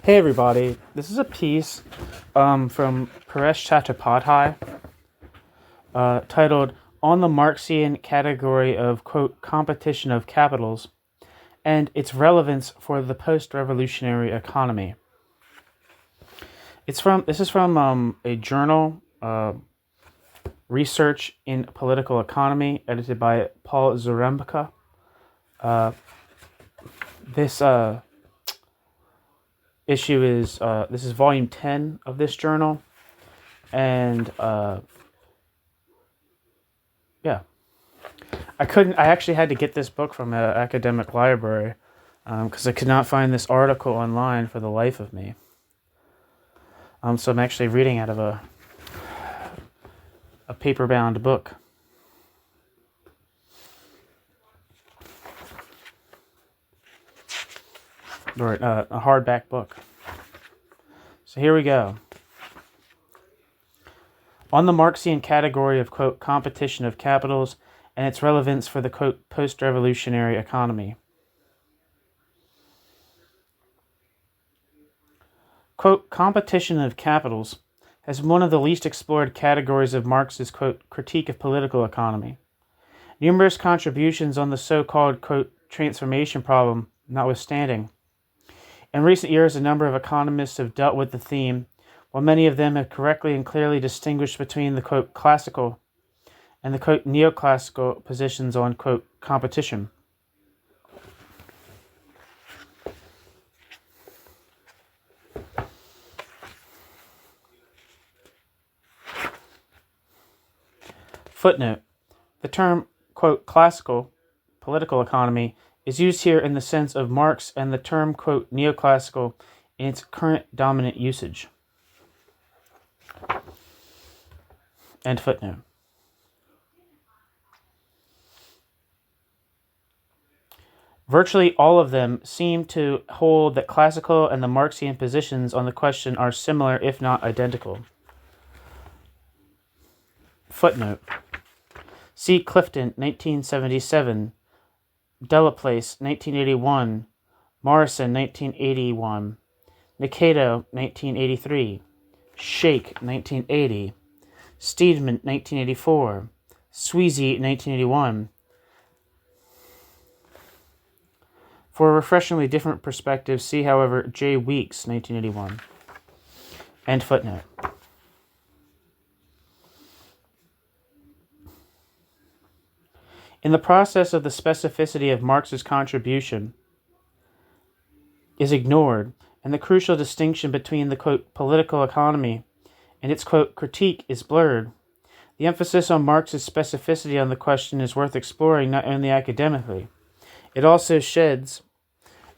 Hey everybody, this is a piece from Paresh Chattopadhyay titled On the Marxian Category of, quote, Competition of Capitals and Its Relevance for the Postrevolutionary Economy. This is from a journal, Research in Political Economy, edited by Paul Zarembka. This issue is this is volume 10 of this journal, and I actually had to get this book from an academic library because I could not find this article online for the life of me. So I'm actually reading out of a paper-bound book. Or a hardback book. So here we go. On the Marxian category of, quote, competition of capitals and its relevance for the, quote, post-revolutionary economy. Quote, competition of capitals has been one of the least explored categories of Marx's, quote, critique of political economy. Numerous contributions on the so-called, quote, transformation problem notwithstanding. In recent years, a number of economists have dealt with the theme, while many of them have correctly and clearly distinguished between the, quote, classical and the, quote, neoclassical positions on, quote, competition. Footnote. The term, quote, classical political economy is used here in the sense of Marx and the term, quote, neoclassical in its current dominant usage. End footnote. Virtually all of them seem to hold that classical and the Marxian positions on the question are similar, if not identical. Footnote. C. Clifton, 1977. Delaplace, 1981, Morrison, 1981, Nikito, 1983, Shake, 1980, Steedman, 1984, Sweezy, 1981. For a refreshingly different perspective, see, however, J. Weeks, 1981. End footnote. In the process of the specificity of Marx's contribution is ignored, and the crucial distinction between the, quote, political economy and its, quote, critique is blurred, the emphasis on Marx's specificity on the question is worth exploring not only academically. It also sheds,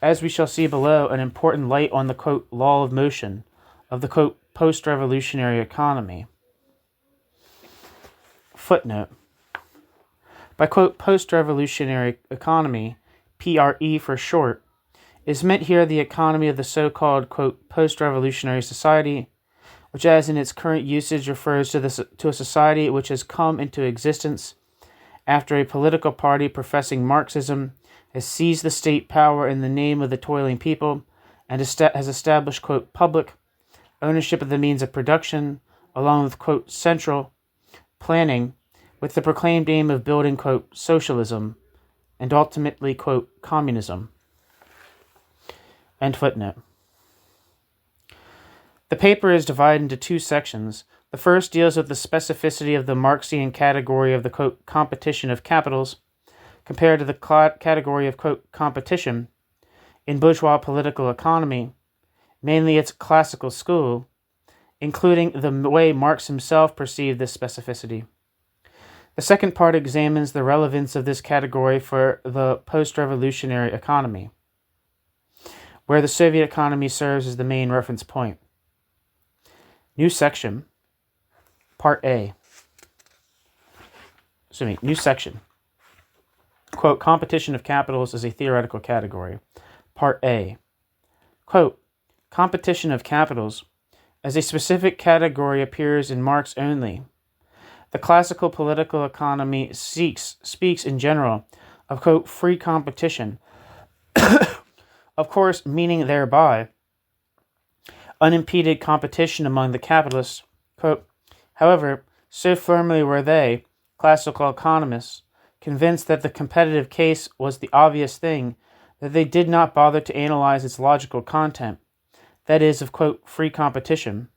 as we shall see below, an important light on the, quote, law of motion of the, quote, post-revolutionary economy. Footnote. By, quote, post-revolutionary economy, PRE for short, is meant here the economy of the so-called, quote, post-revolutionary society, which as in its current usage refers to a society which has come into existence after a political party professing Marxism has seized the state power in the name of the toiling people and has established, quote, public ownership of the means of production, along with, quote, central planning, with the proclaimed aim of building, quote, socialism, and ultimately, quote, communism. End footnote. The paper is divided into two sections. The first deals with the specificity of the Marxian category of the, quote, competition of capitals, compared to the category of, quote, competition in bourgeois political economy, mainly its classical school, including the way Marx himself perceived this specificity. The second part examines the relevance of this category for the post-revolutionary economy, where the Soviet economy serves as the main reference point. New section, Part A. New section. Quote, competition of capitals is a theoretical category. Part A. Quote, competition of capitals as a specific category appears in Marx only. The classical political economy speaks in general of, quote, free competition, of course meaning thereby unimpeded competition among the capitalists. Quote, however, so firmly were they, classical economists, convinced that the competitive case was the obvious thing, that they did not bother to analyze its logical content, that is, of, quote, free competition.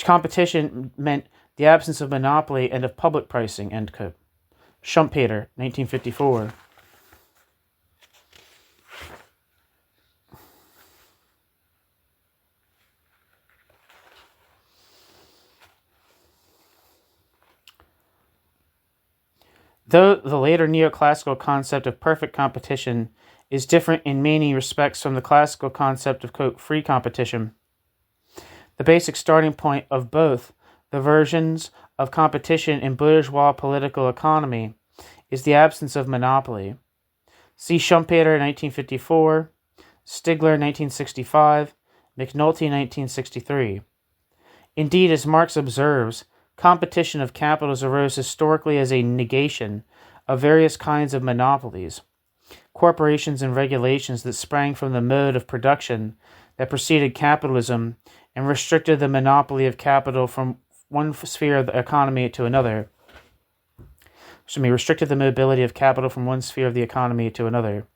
Competition meant the absence of monopoly and of public pricing, end quote. Schumpeter, 1954. Though the later neoclassical concept of perfect competition is different in many respects from the classical concept of, quote, free competition, the basic starting point of both the versions of competition in bourgeois political economy is the absence of monopoly. See Schumpeter, 1954, Stigler, 1965, McNulty, 1963. Indeed, as Marx observes, competition of capitals arose historically as a negation of various kinds of monopolies, corporations and regulations that sprang from the mode of production that preceded capitalism and restricted the monopoly of capital from one sphere of the economy to another. Restricted the mobility of capital from one sphere of the economy to another.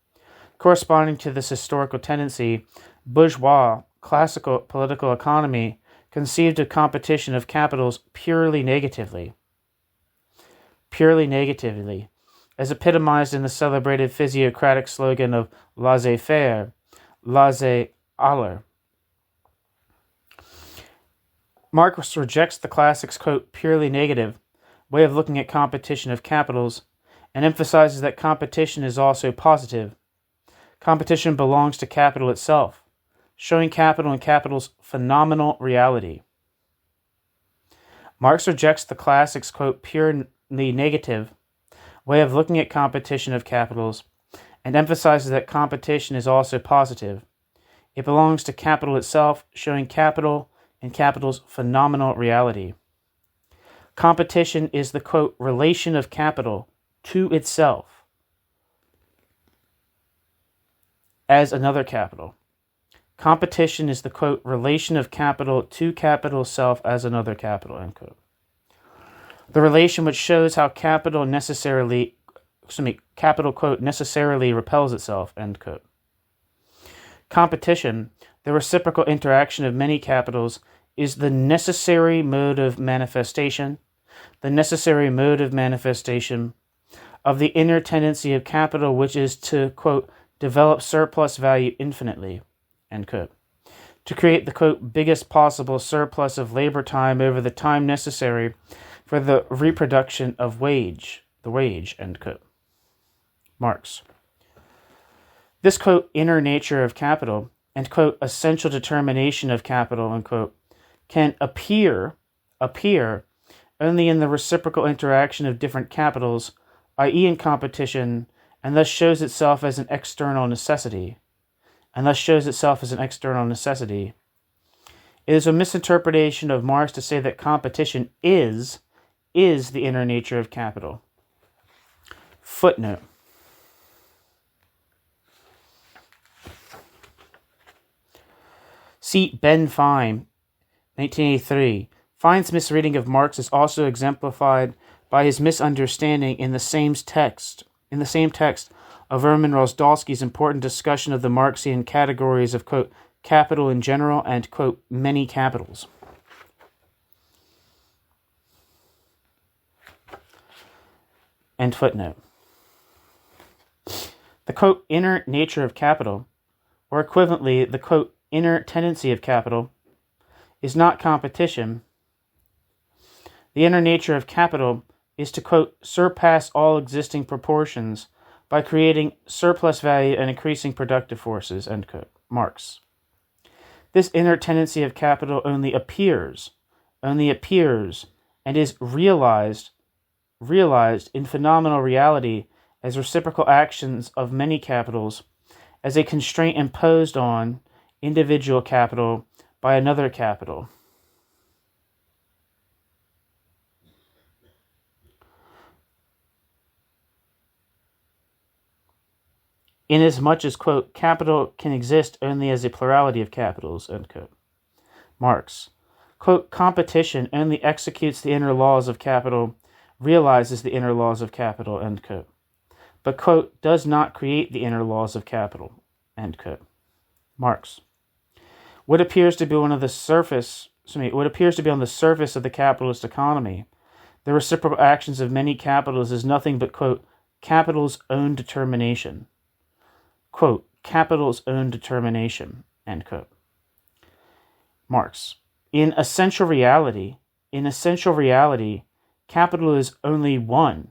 Corresponding to this historical tendency, bourgeois classical political economy conceived of competition of capitals purely negatively, as epitomized in the celebrated physiocratic slogan of laissez-faire, laissez-aller. Marx rejects the classics, quote, purely negative way of looking at competition of capitals and emphasizes that competition is also positive. Competition belongs to capital itself, showing capital and capital's phenomenal reality. Marx rejects the classics, quote, purely negative way of looking at competition of capitals and emphasizes that competition is also positive. It belongs to capital itself, showing capital and capital's phenomenal reality. Competition is the, quote, relation of capital to itself as another capital. Competition is the, quote, relation of capital to capital self as another capital, end quote. The relation which shows how capital, quote, necessarily repels itself, end quote. Competition, the reciprocal interaction of many capitals, is the necessary mode of manifestation of the inner tendency of capital, which is to, quote, develop surplus value infinitely, end quote. To create the, quote, biggest possible surplus of labor time over the time necessary for the reproduction of the wage, end quote. Marx. This, quote, inner nature of capital and, quote, essential determination of capital, end quote, can appear only in the reciprocal interaction of different capitals, i.e. in competition, and thus shows itself as an external necessity. It is a misinterpretation of Marx to say that competition is the inner nature of capital. Footnote. See Ben Fine, 1983. Fine's misreading of Marx is also exemplified by his misunderstanding in the same text of Roman Rozdalsky's important discussion of the Marxian categories of, quote, capital in general and, quote, many capitals. End footnote. The, quote, inner nature of capital, or equivalently, the, quote, inner tendency of capital, is not competition. The inner nature of capital is to, quote, surpass all existing proportions by creating surplus value and increasing productive forces, end quote. Marx. This inner tendency of capital only appears, and is realized in phenomenal reality as reciprocal actions of many capitals, as a constraint imposed on individual capital by another capital. Inasmuch as, quote, capital can exist only as a plurality of capitals, end quote. Marx. Quote, competition only executes the inner laws of capital, realizes the inner laws of capital, end quote. But, quote, does not create the inner laws of capital, end quote. Marx. What appears to be on the surface of the capitalist economy, the reciprocal actions of many capitals, is nothing but, quote, capital's own determination. Quote, capital's own determination, end quote. Marx. In essential reality, capital is only one,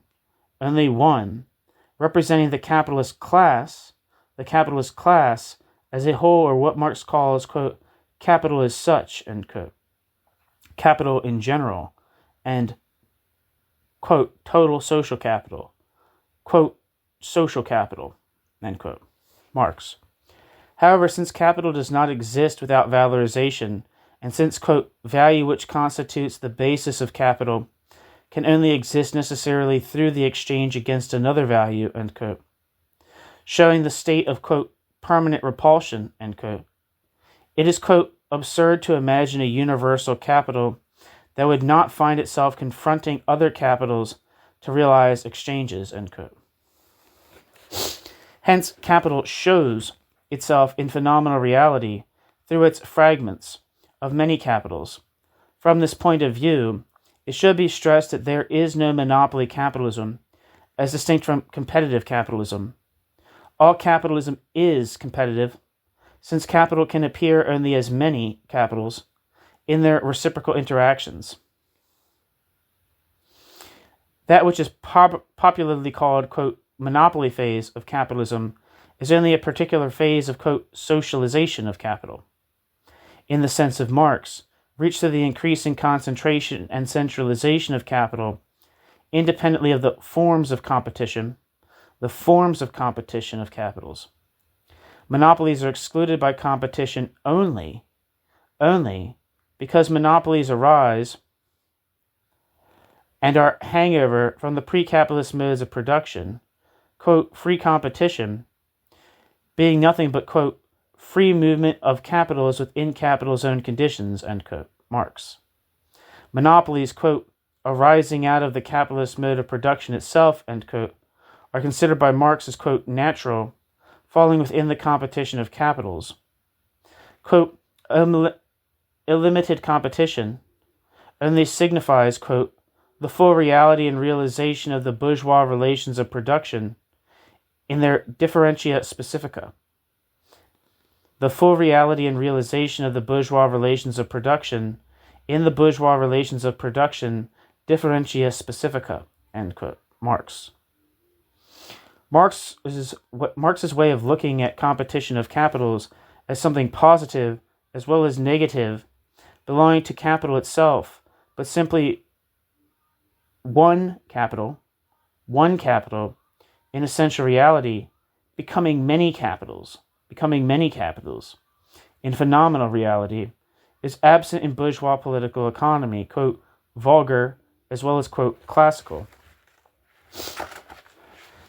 representing the capitalist class as a whole, or what Marx calls, quote, capital as such, end quote. Capital in general, and, quote, total social capital, quote, social capital, end quote. Marx. However, since capital does not exist without valorization, and since, quote, value which constitutes the basis of capital can only exist necessarily through the exchange against another value, end quote, showing the state of, quote, permanent repulsion, end quote, it is, quote, absurd to imagine a universal capital that would not find itself confronting other capitals to realize exchanges, end quote. Hence, capital shows itself in phenomenal reality through its fragments of many capitals. From this point of view, it should be stressed that there is no monopoly capitalism as distinct from competitive capitalism. All capitalism is competitive, since capital can appear only as many capitals in their reciprocal interactions. That which is popularly called, quote, monopoly phase of capitalism is only a particular phase of, quote, socialization of capital, in the sense of Marx, reached through the increasing concentration and centralization of capital, independently of the forms of competition of capitals. Monopolies are excluded by competition only because monopolies arise and are hangover from the pre-capitalist modes of production, quote, free competition, being nothing but, quote, free movement of capitals within capital's own conditions, end quote. Marx. Monopolies, quote, arising out of the capitalist mode of production itself, end quote, are considered by Marx as, quote, natural, falling within the competition of capitals. Quote, illimited competition only signifies, quote, the full reality and realization of the bourgeois relations of production in their differentia specifica. The full reality and realization of the bourgeois relations of production in the bourgeois relations of production differentia specifica, end quote. Marx. Marx's way of looking at competition of capitals as something positive as well as negative, belonging to capital itself, but simply one capital, in essential reality, becoming many capitals, in phenomenal reality, is absent in bourgeois political economy, quote, vulgar, as well as, quote, classical.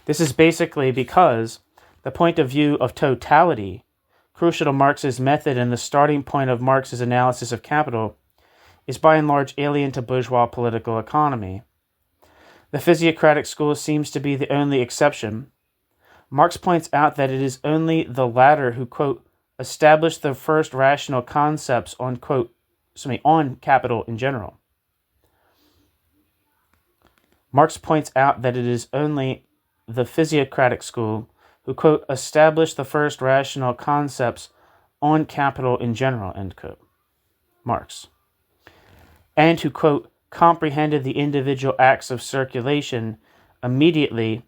This is basically because the point of view of totality, crucial to Marx's method and the starting point of Marx's analysis of capital, is by and large alien to bourgeois political economy. The physiocratic school seems to be the only exception. Marx points out that it is only the latter who, quote, established the first rational concepts on, quote, on capital in general. Marx points out that it is only the physiocratic school who, quote, established the first rational concepts on capital in general, end quote. Marx. And who, quote, comprehended the individual acts of circulation immediately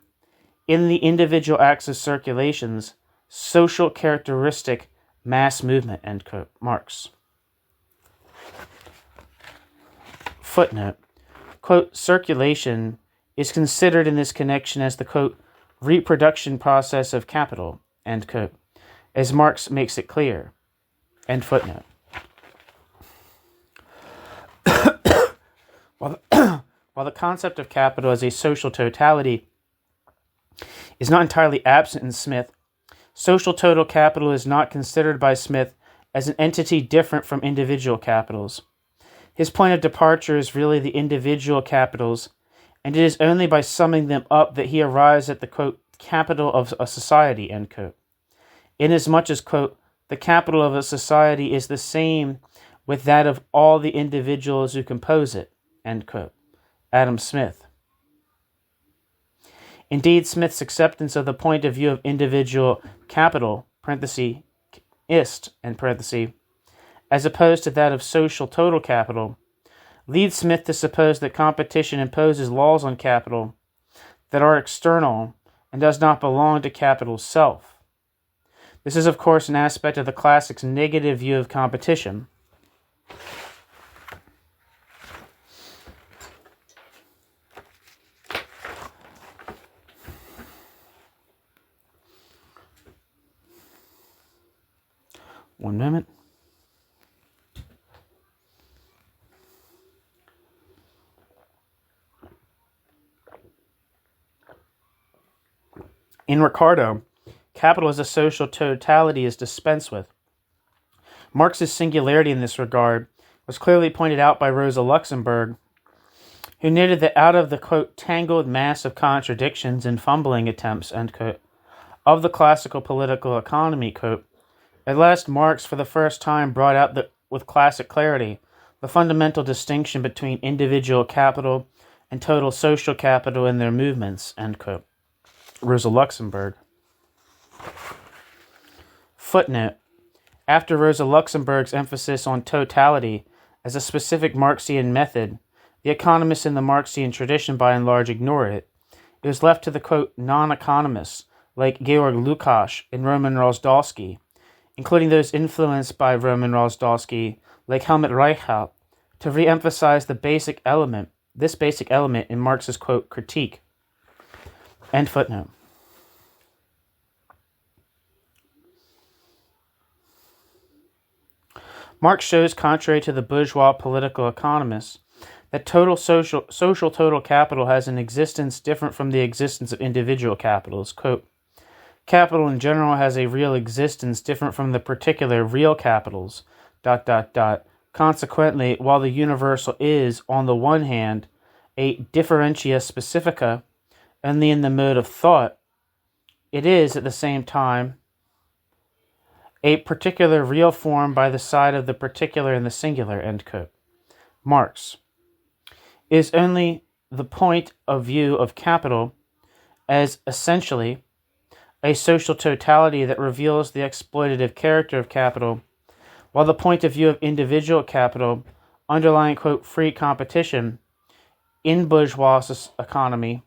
in the individual acts of circulation's social characteristic mass movement, end quote. Marx. Footnote. Quote, circulation is considered in this connection as the, quote, reproduction process of capital, end quote, as Marx makes it clear, end footnote. While the concept of capital as a social totality is not entirely absent in Smith, social total capital is not considered by Smith as an entity different from individual capitals. His point of departure is really the individual capitals, and it is only by summing them up that he arrives at the, quote, capital of a society, end quote. Inasmuch as, quote, the capital of a society is the same with that of all the individuals who compose it, end quote. Adam Smith. Indeed, Smith's acceptance of the point of view of individual capital, ist, as opposed to that of social total capital, leads Smith to suppose that competition imposes laws on capital that are external and does not belong to capital's self. This is, of course, an aspect of the classics' negative view of competition. One moment. In Ricardo, capital as a social totality is dispensed with. Marx's singularity in this regard was clearly pointed out by Rosa Luxemburg, who noted that out of the, quote, tangled mass of contradictions and fumbling attempts, end quote, of the classical political economy, quote, at last Marx for the first time brought out with classic clarity the fundamental distinction between individual capital and total social capital in their movements, end quote. Rosa Luxemburg. Footnote. After Rosa Luxemburg's emphasis on totality as a specific Marxian method, the economists in the Marxian tradition by and large ignore it. It was left to the, quote, non-economists like Georg Lukács and Roman Rozdolsky, including those influenced by Roman Rozdolsky like Helmut Reichelt, to re-emphasize this basic element in Marx's, quote, critique. End footnote. Marx shows, contrary to the bourgeois political economists, that social total capital has an existence different from the existence of individual capitals. Quote, capital in general has a real existence different from the particular real capitals, ... Consequently, while the universal is, on the one hand, a differentia specifica, only in the mode of thought, it is, at the same time, a particular real form by the side of the particular and the singular, end quote. Marx. Is only the point of view of capital as essentially a social totality that reveals the exploitative character of capital, while the point of view of individual capital, underlying, quote, free competition in bourgeois economy,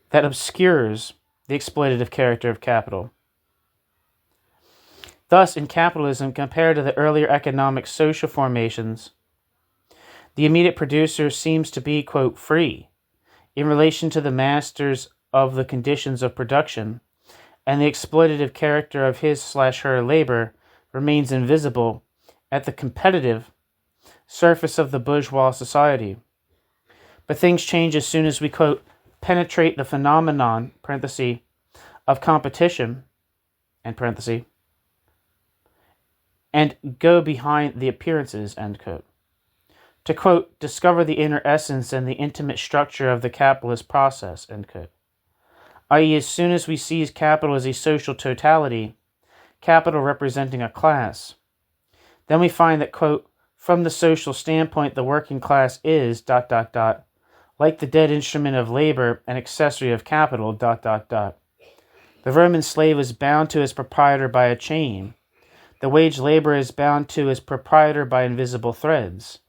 that obscures the exploitative character of capital. Thus, in capitalism, compared to the earlier economic social formations, the immediate producer seems to be, quote, free in relation to the masters of the conditions of production, and the exploitative character of his/her labor remains invisible at the competitive surface of the bourgeois society. But things change as soon as we, quote, penetrate the phenomenon, of competition, and go behind the appearances, end quote. To, quote, discover the inner essence and the intimate structure of the capitalist process, end quote. I.e., as soon as we seize capital as a social totality, capital representing a class, then we find that, quote, from the social standpoint, the working class is, ... like the dead instrument of labor, an accessory of capital, ... The Roman slave is bound to his proprietor by a chain. The wage laborer is bound to his proprietor by invisible threads.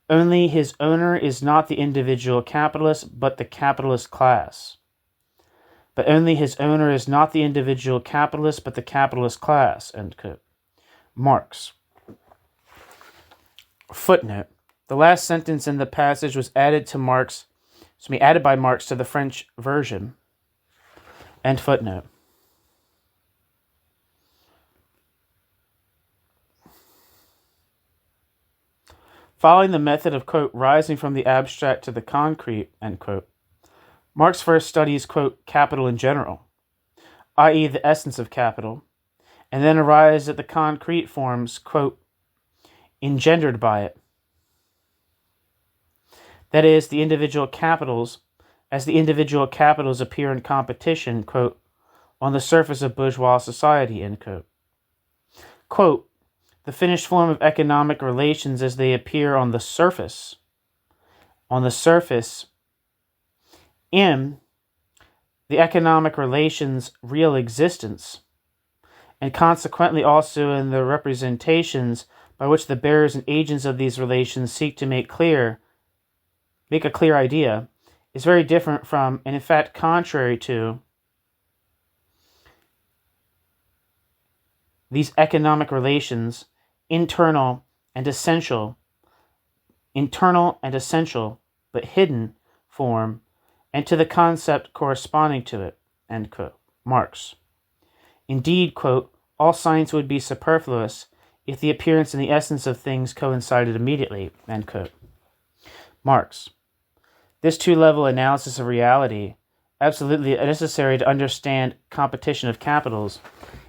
Only his owner is not the individual capitalist, but the capitalist class. But only his owner is not the individual capitalist, but the capitalist class, end quote. Marx. Footnote. The last sentence in the passage was added by Marx to the French version. End footnote. Following the method of, quote, rising from the abstract to the concrete, end quote, Marx first studies, quote, capital in general, i.e. the essence of capital, and then arise at the concrete forms, quote, engendered by it. That is, the individual capitals, as the individual capitals appear in competition, quote, on the surface of bourgeois society, end quote. Quote, the finished form of economic relations as they appear on the surface, in the economic relations' real existence, and consequently also in the representations by which the bearers and agents of these relations seek to make a clear idea, is very different from, and in fact contrary to, these economic relations' internal and essential, but hidden form, and to the concept corresponding to it, end quote. Marx. Indeed, quote, all science would be superfluous if the appearance and the essence of things coincided immediately, end quote. Marx. This two-level analysis of reality, absolutely necessary to understand competition of capitals,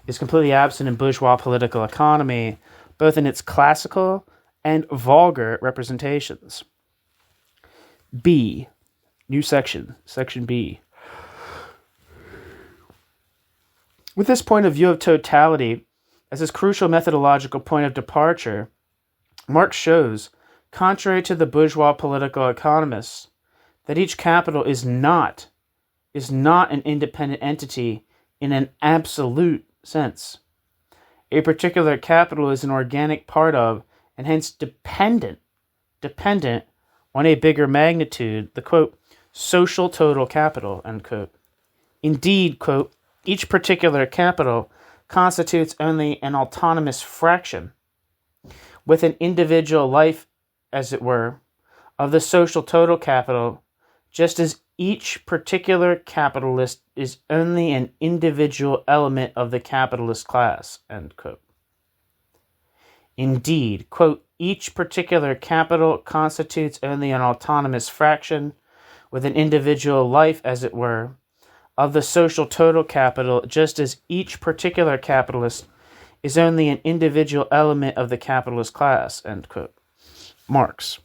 is completely absent in bourgeois political economy, both in its classical and vulgar representations. B. New section. Section B. With this point of view of totality as his crucial methodological point of departure, Marx shows, contrary to the bourgeois political economists, that each capital is not an independent entity in an absolute sense. A particular capital is an organic part of, and hence dependent on a bigger magnitude, the, quote, social total capital, end quote. Indeed, quote, each particular capital constitutes only an autonomous fraction, with an individual life, as it were, of the social total capital, just as each particular capitalist is only an individual element of the capitalist class, end quote. Indeed, quote, each particular capital constitutes only an autonomous fraction, with an individual life, as it were, of the social total capital, just as each particular capitalist is only an individual element of the capitalist class, end quote. Marx.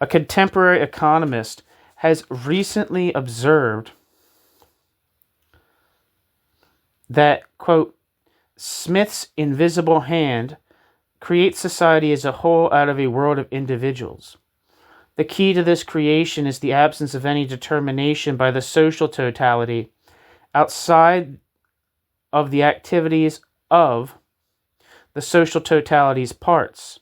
A contemporary economist has recently observed that, quote, Smith's invisible hand creates society as a whole out of a world of individuals. The key to this creation is the absence of any determination by the social totality outside of the activities of the social totality's parts,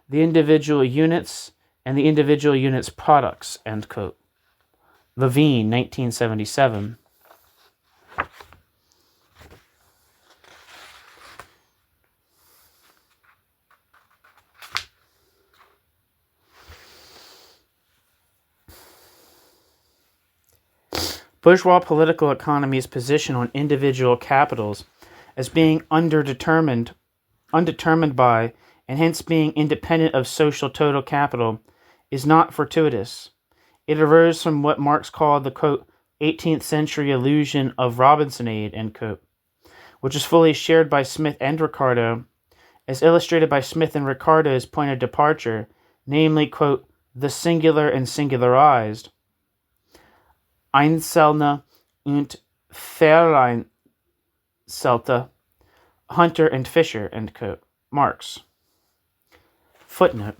the individual units, and the individual units' products, end quote. Levine, 1977. Bourgeois political economy's position on individual capitals as being undetermined by, and hence being independent of social total capital, is not fortuitous. It arose from what Marx called the, quote, 18th century illusion of Robinsonade, end quote, which is fully shared by Smith and Ricardo, as illustrated by Smith and Ricardo's point of departure, namely, quote, the singular and singularized, Einzelne und Vereinzelte, Hunter and Fischer, end quote. Marx. Footnote.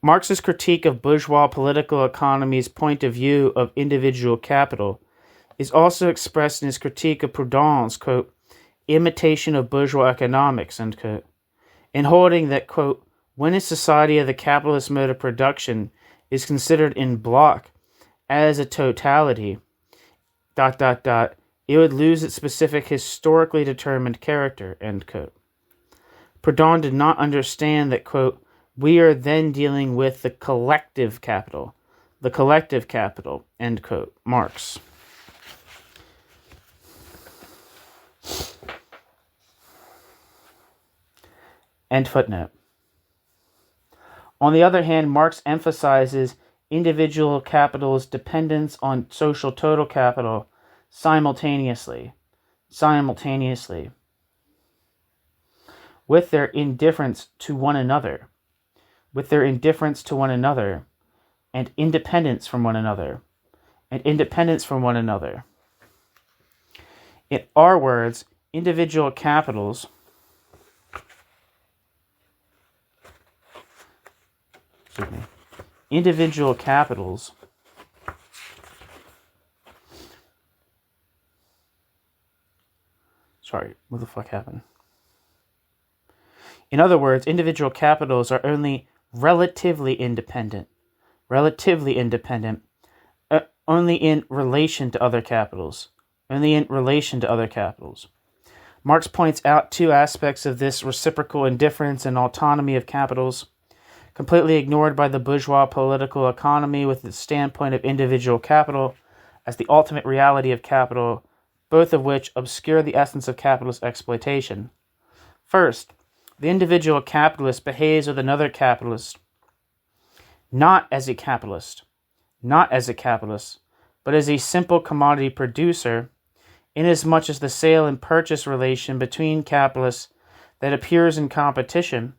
Marx's critique of bourgeois political economy's point of view of individual capital is also expressed in his critique of Proudhon's, quote, imitation of bourgeois economics, end quote, in holding that, quote, when a society of the capitalist mode of production is considered in block as a totality, it would lose its specific historically determined character, end quote. Proudhon did not understand that, quote, we are then dealing with the collective capital, end quote. Marx. End footnote. On the other hand, Marx emphasizes individual capital's dependence on social total capital simultaneously, with their indifference to one another, and independence from one another, In our words, individual capitals sorry, what the fuck happened? In other words, individual capitals are only relatively independent, only in relation to other capitals. Marx points out two aspects of this reciprocal indifference and autonomy of capitals, completely ignored by the bourgeois political economy with its standpoint of individual capital as the ultimate reality of capital, both of which obscure the essence of capitalist exploitation. First, the individual capitalist behaves with another capitalist, not as a capitalist, but as a simple commodity producer, inasmuch as the sale and purchase relation between capitalists that appears in competition,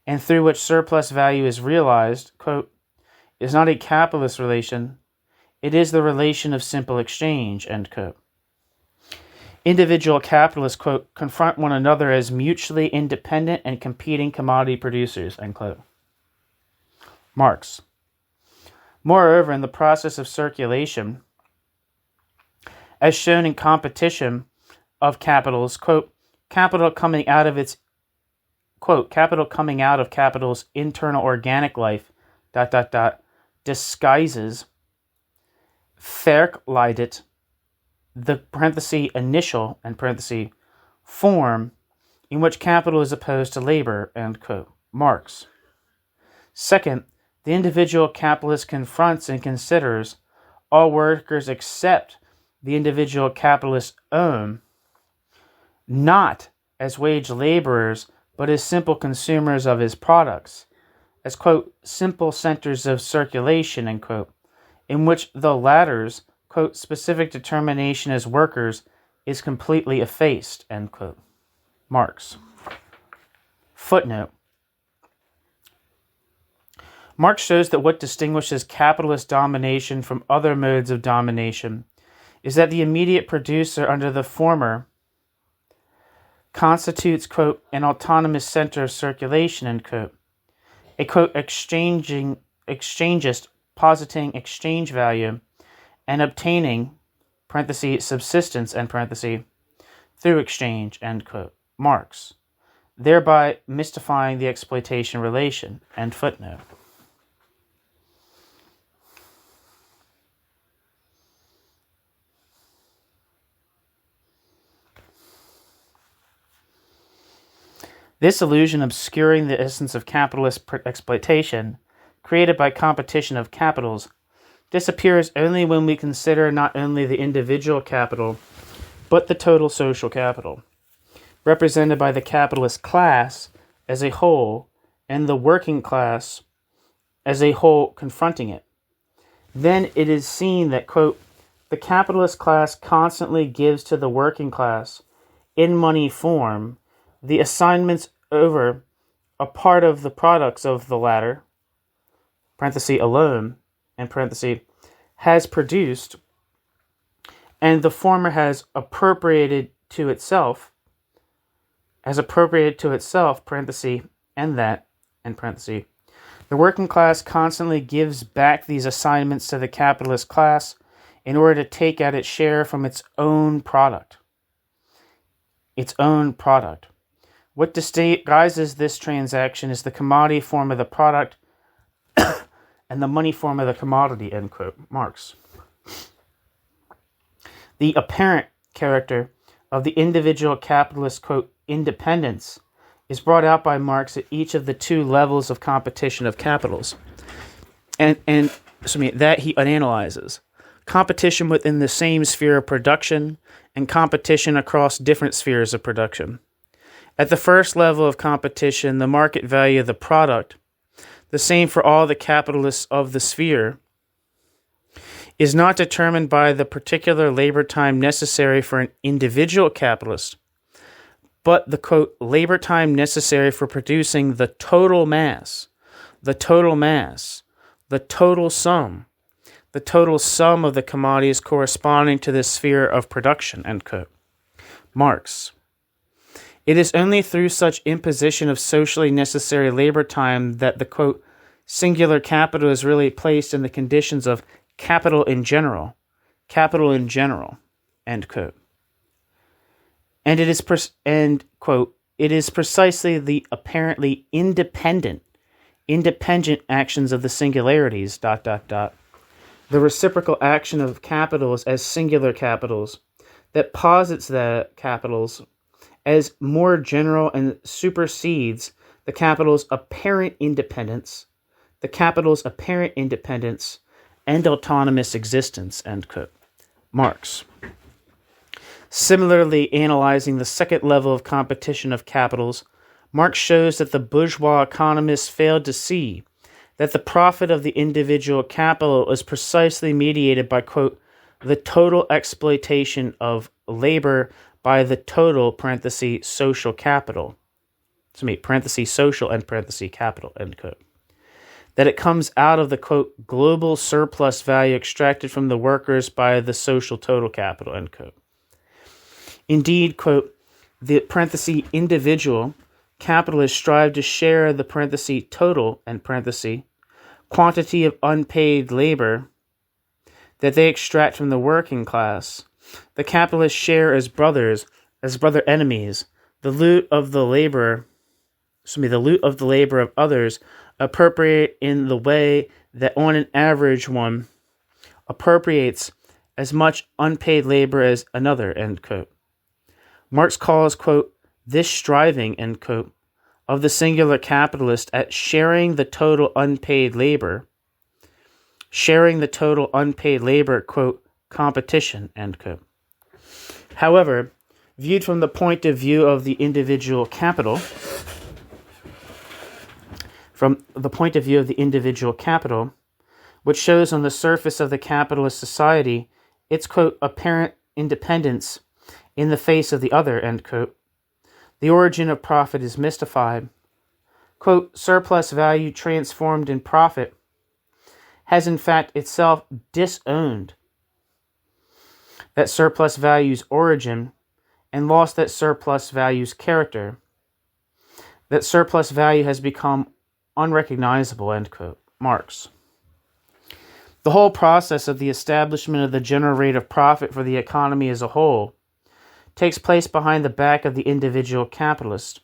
and through which surplus value is realized, quote, is not a capitalist relation, it is the relation of simple exchange, end quote. Individual capitalists, quote, confront one another as mutually independent and competing commodity producers, end quote. Marx. Moreover, in the process of circulation, as shown in competition of capitals, quote, capital coming out of capital's internal organic life, disguises, verkleidet, the initial, form in which capital is opposed to labor, end quote. Marx. Second, the individual capitalist confronts and considers all workers except the individual capitalist's own, not as wage laborers, but as simple consumers of his products, as, quote, simple centers of circulation, end quote, in which the latter's, quote, specific determination as workers is completely effaced, end quote. Marx. Footnote. Marx shows that what distinguishes capitalist domination from other modes of domination is that the immediate producer under the former constitutes, quote, an autonomous center of circulation, end quote, a, quote, exchangist positing exchange value and obtaining, subsistence, end through exchange, end quote. Marx, thereby mystifying the exploitation relation, end footnote. This illusion obscuring the essence of capitalist exploitation, created by competition of capitals, disappears only when we consider not only the individual capital, but the total social capital, represented by the capitalist class as a whole and the working class as a whole confronting it. Then it is seen that, quote, the capitalist class constantly gives to the working class, in money form, the assignments over a part of the products of the latter, alone, and has produced, and the former has appropriated to itself, and that, the working class constantly gives back these assignments to the capitalist class in order to take out its share from its own product. What disguises this transaction is the commodity form of the product and the money form of the commodity, end quote. Marx. The apparent character of the individual capitalist, quote, independence is brought out by Marx at each of the two levels of competition of capitals, and that he analyzes. Competition within the same sphere of production and competition across different spheres of production. At the first level of competition, the market value of the product, the same for all the capitalists of the sphere, is not determined by the particular labor time necessary for an individual capitalist, but the, quote, labor time necessary for producing the total mass, the total mass, the total sum of the commodities corresponding to this sphere of production, end quote. Marx. It is only through such imposition of socially necessary labor time that the, quote, singular capital is really placed in the conditions of capital in general, end quote. And it is, quote, it is precisely the apparently independent actions of the singularities, the reciprocal action of capitals as singular capitals, that posits the capitals as more general and supersedes the capital's apparent independence and autonomous existence, end quote. Marx. Similarly, analyzing the second level of competition of capitals, Marx shows that the bourgeois economists failed to see that the profit of the individual capital is precisely mediated by, quote, the total exploitation of labor by the total, social capital, social and capital, end quote. That it comes out of the, quote, global surplus value extracted from the workers by the social total capital, end quote. Indeed, quote, the individual capitalists strive to share the total, quantity of unpaid labor that they extract from the working class. The capitalists share as brother enemies, the loot of the labor of others, appropriate in the way that on an average one appropriates as much unpaid labor as another, end quote. Marx calls, quote, this striving, end quote, of the singular capitalist at sharing the total unpaid labor, quote, competition, end quote. However, viewed from the point of view of the individual capital, which shows on the surface of the capitalist society its, quote, apparent independence in the face of the other, end quote, the origin of profit is mystified. Quote, surplus value transformed in profit has in fact itself disowned that surplus value's origin and lost that surplus value's character. That surplus value has become unrecognizable, end quote. Marx. The whole process of the establishment of the general rate of profit for the economy as a whole takes place behind the back of the individual capitalist,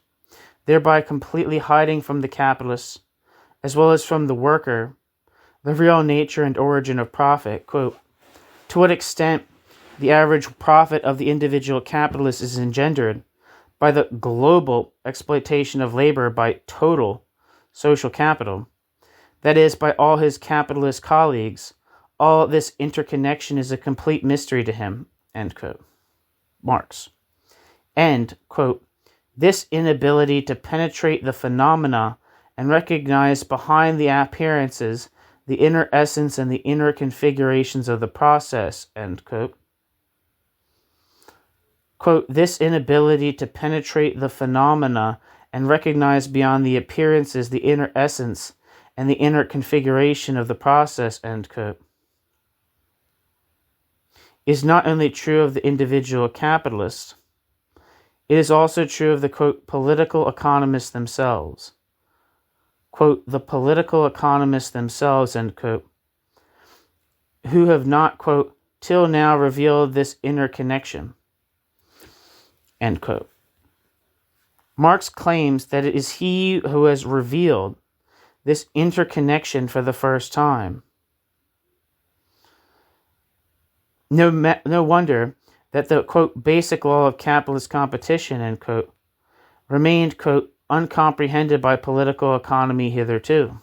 thereby completely hiding from the capitalist, as well as from the worker, the real nature and origin of profit. Quote, to what extent the average profit of the individual capitalist is engendered by the global exploitation of labor by total social capital, that is, by all his capitalist colleagues, all this interconnection is a complete mystery to him, end quote. Marx. And, quote, this inability to penetrate the phenomena and recognize behind the appearances the inner essence and the inner configurations of the process, end quote. Quote, this inability to penetrate the phenomena and recognize beyond the appearances the inner essence and the inner configuration of the process, end quote, is not only true of the individual capitalist, it is also true of the, quote, political economists themselves. Quote, the political economists themselves, end quote, who have not, quote, till now revealed this inner connection, end quote. Marx claims that it is he who has revealed this interconnection for the first time. No wonder that the, quote, basic law of capitalist competition, end quote, remained, quote, uncomprehended by political economy hitherto,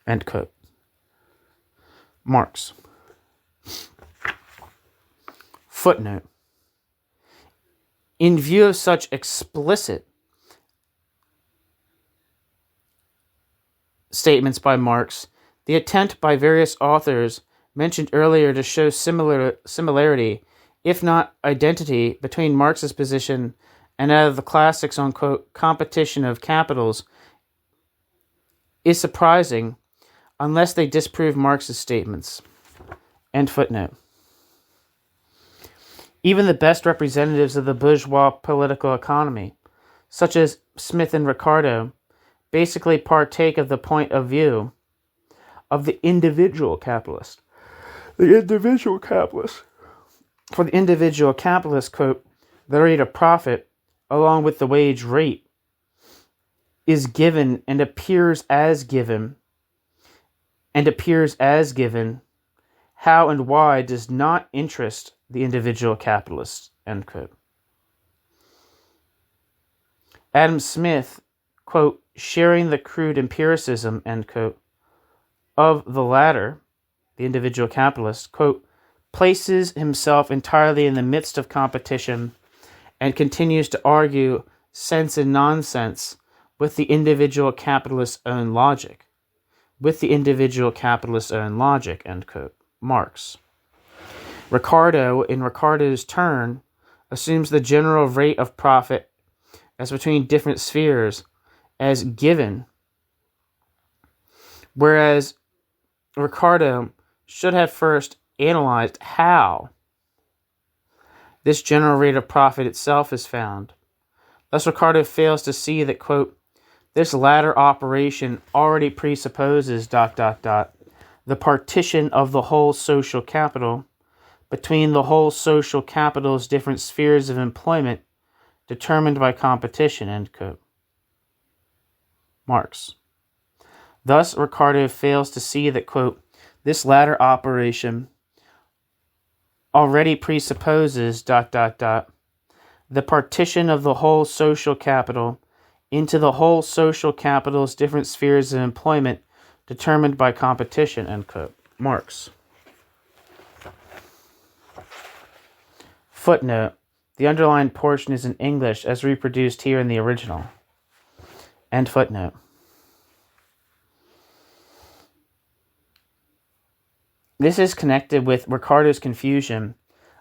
end quote. Marx. Footnote. In view of such explicit statements by Marx, the attempt by various authors mentioned earlier to show similarity, if not identity, between Marx's position and that of the classics on, quote, competition of capitals is surprising unless they disprove Marx's statements. End footnote. Even the best representatives of the bourgeois political economy, such as Smith and Ricardo, basically partake of the point of view of the individual capitalist. The individual capitalist. For the individual capitalist, quote, the rate of profit, along with the wage rate, is given and appears as given, how and why does not interest the individual capitalist, end quote. Adam Smith, quote, sharing the crude empiricism, end quote, of the latter, the individual capitalist, quote, places himself entirely in the midst of competition and continues to argue sense and nonsense with the individual capitalist's own logic. End quote. Marx. Ricardo, in Ricardo's turn, assumes the general rate of profit as between different spheres as given, whereas Ricardo should have first analyzed how this general rate of profit itself is found. Thus, Ricardo fails to see that, quote, this latter operation already presupposes ... the partition of the whole social capital between the whole social capital's different spheres of employment determined by competition, end quote. Marx. Thus, Ricardo fails to see that, quote, this latter operation already presupposes ... the partition of the whole social capital into the whole social capital's different spheres of employment determined by competition, end quote. Marx. Footnote. The underlined portion is in English as reproduced here in the original. End footnote. This is connected with Ricardo's confusion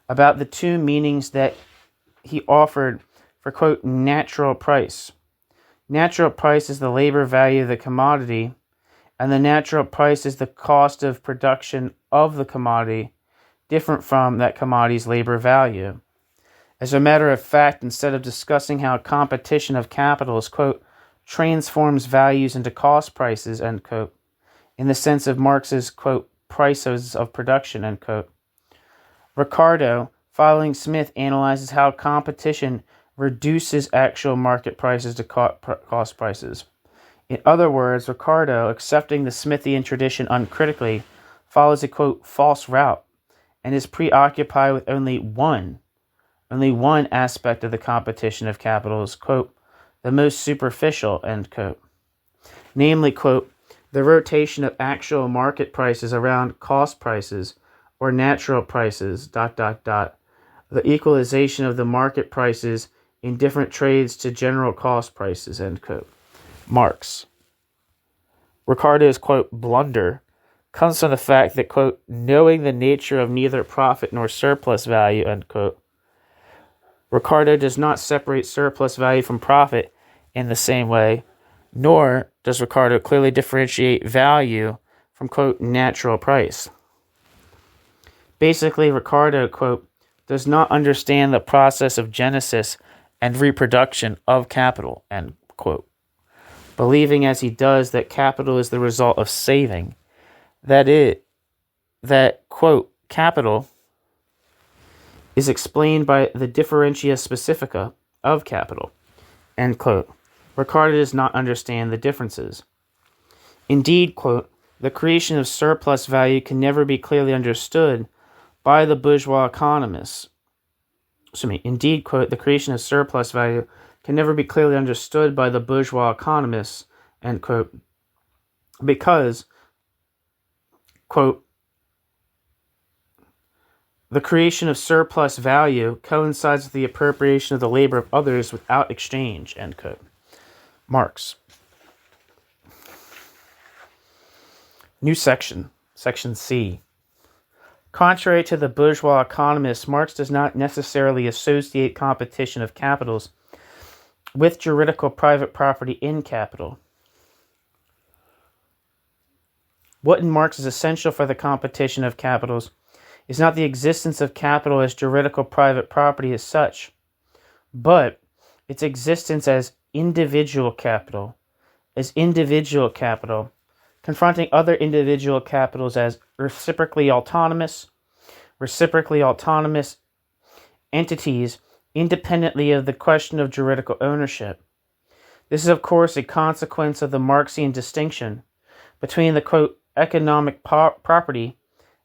about the two meanings that he offered for, quote, natural price. Natural price is the labor value of the commodity, and the natural price is the cost of production of the commodity, different from that commodity's labor value. As a matter of fact, instead of discussing how competition of capitals, quote, transforms values into cost prices, end quote, in the sense of Marx's, quote, prices of production, end quote, Ricardo, following Smith, analyzes how competition reduces actual market prices to cost prices. In other words, Ricardo, accepting the Smithian tradition uncritically, follows a, quote, false route and is preoccupied with only one aspect of the competition of capitals, quote, the most superficial, end quote. Namely, quote, the rotation of actual market prices around cost prices or natural prices, ... the equalization of the market prices in different trades to general cost prices, end quote. Marx. Ricardo's, quote, blunder comes from the fact that, quote, knowing the nature of neither profit nor surplus value, end quote, Ricardo does not separate surplus value from profit in the same way, nor does Ricardo clearly differentiate value from, quote, natural price. Basically, Ricardo, quote, does not understand the process of genesis and reproduction of capital, end quote, believing as he does that capital is the result of saving, that, quote, capital is explained by the differentia specifica of capital, end quote. Ricardo does not understand the differences. Indeed, quote, the creation of surplus value can never be clearly understood by the bourgeois economists. Indeed, quote, the creation of surplus value can never be clearly understood by the bourgeois economists, end quote, because, quote, the creation of surplus value coincides with the appropriation of the labor of others without exchange, end quote. Marx. New section, section C. Contrary to the bourgeois economists, Marx does not necessarily associate competition of capitals with juridical private property in capital. What in Marx is essential for the competition of capitals is not the existence of capital as juridical private property as such, but its existence as individual capital, confronting other individual capitals as reciprocally autonomous entities independently of the question of juridical ownership. This is, of course, a consequence of the Marxian distinction between the, quote, economic property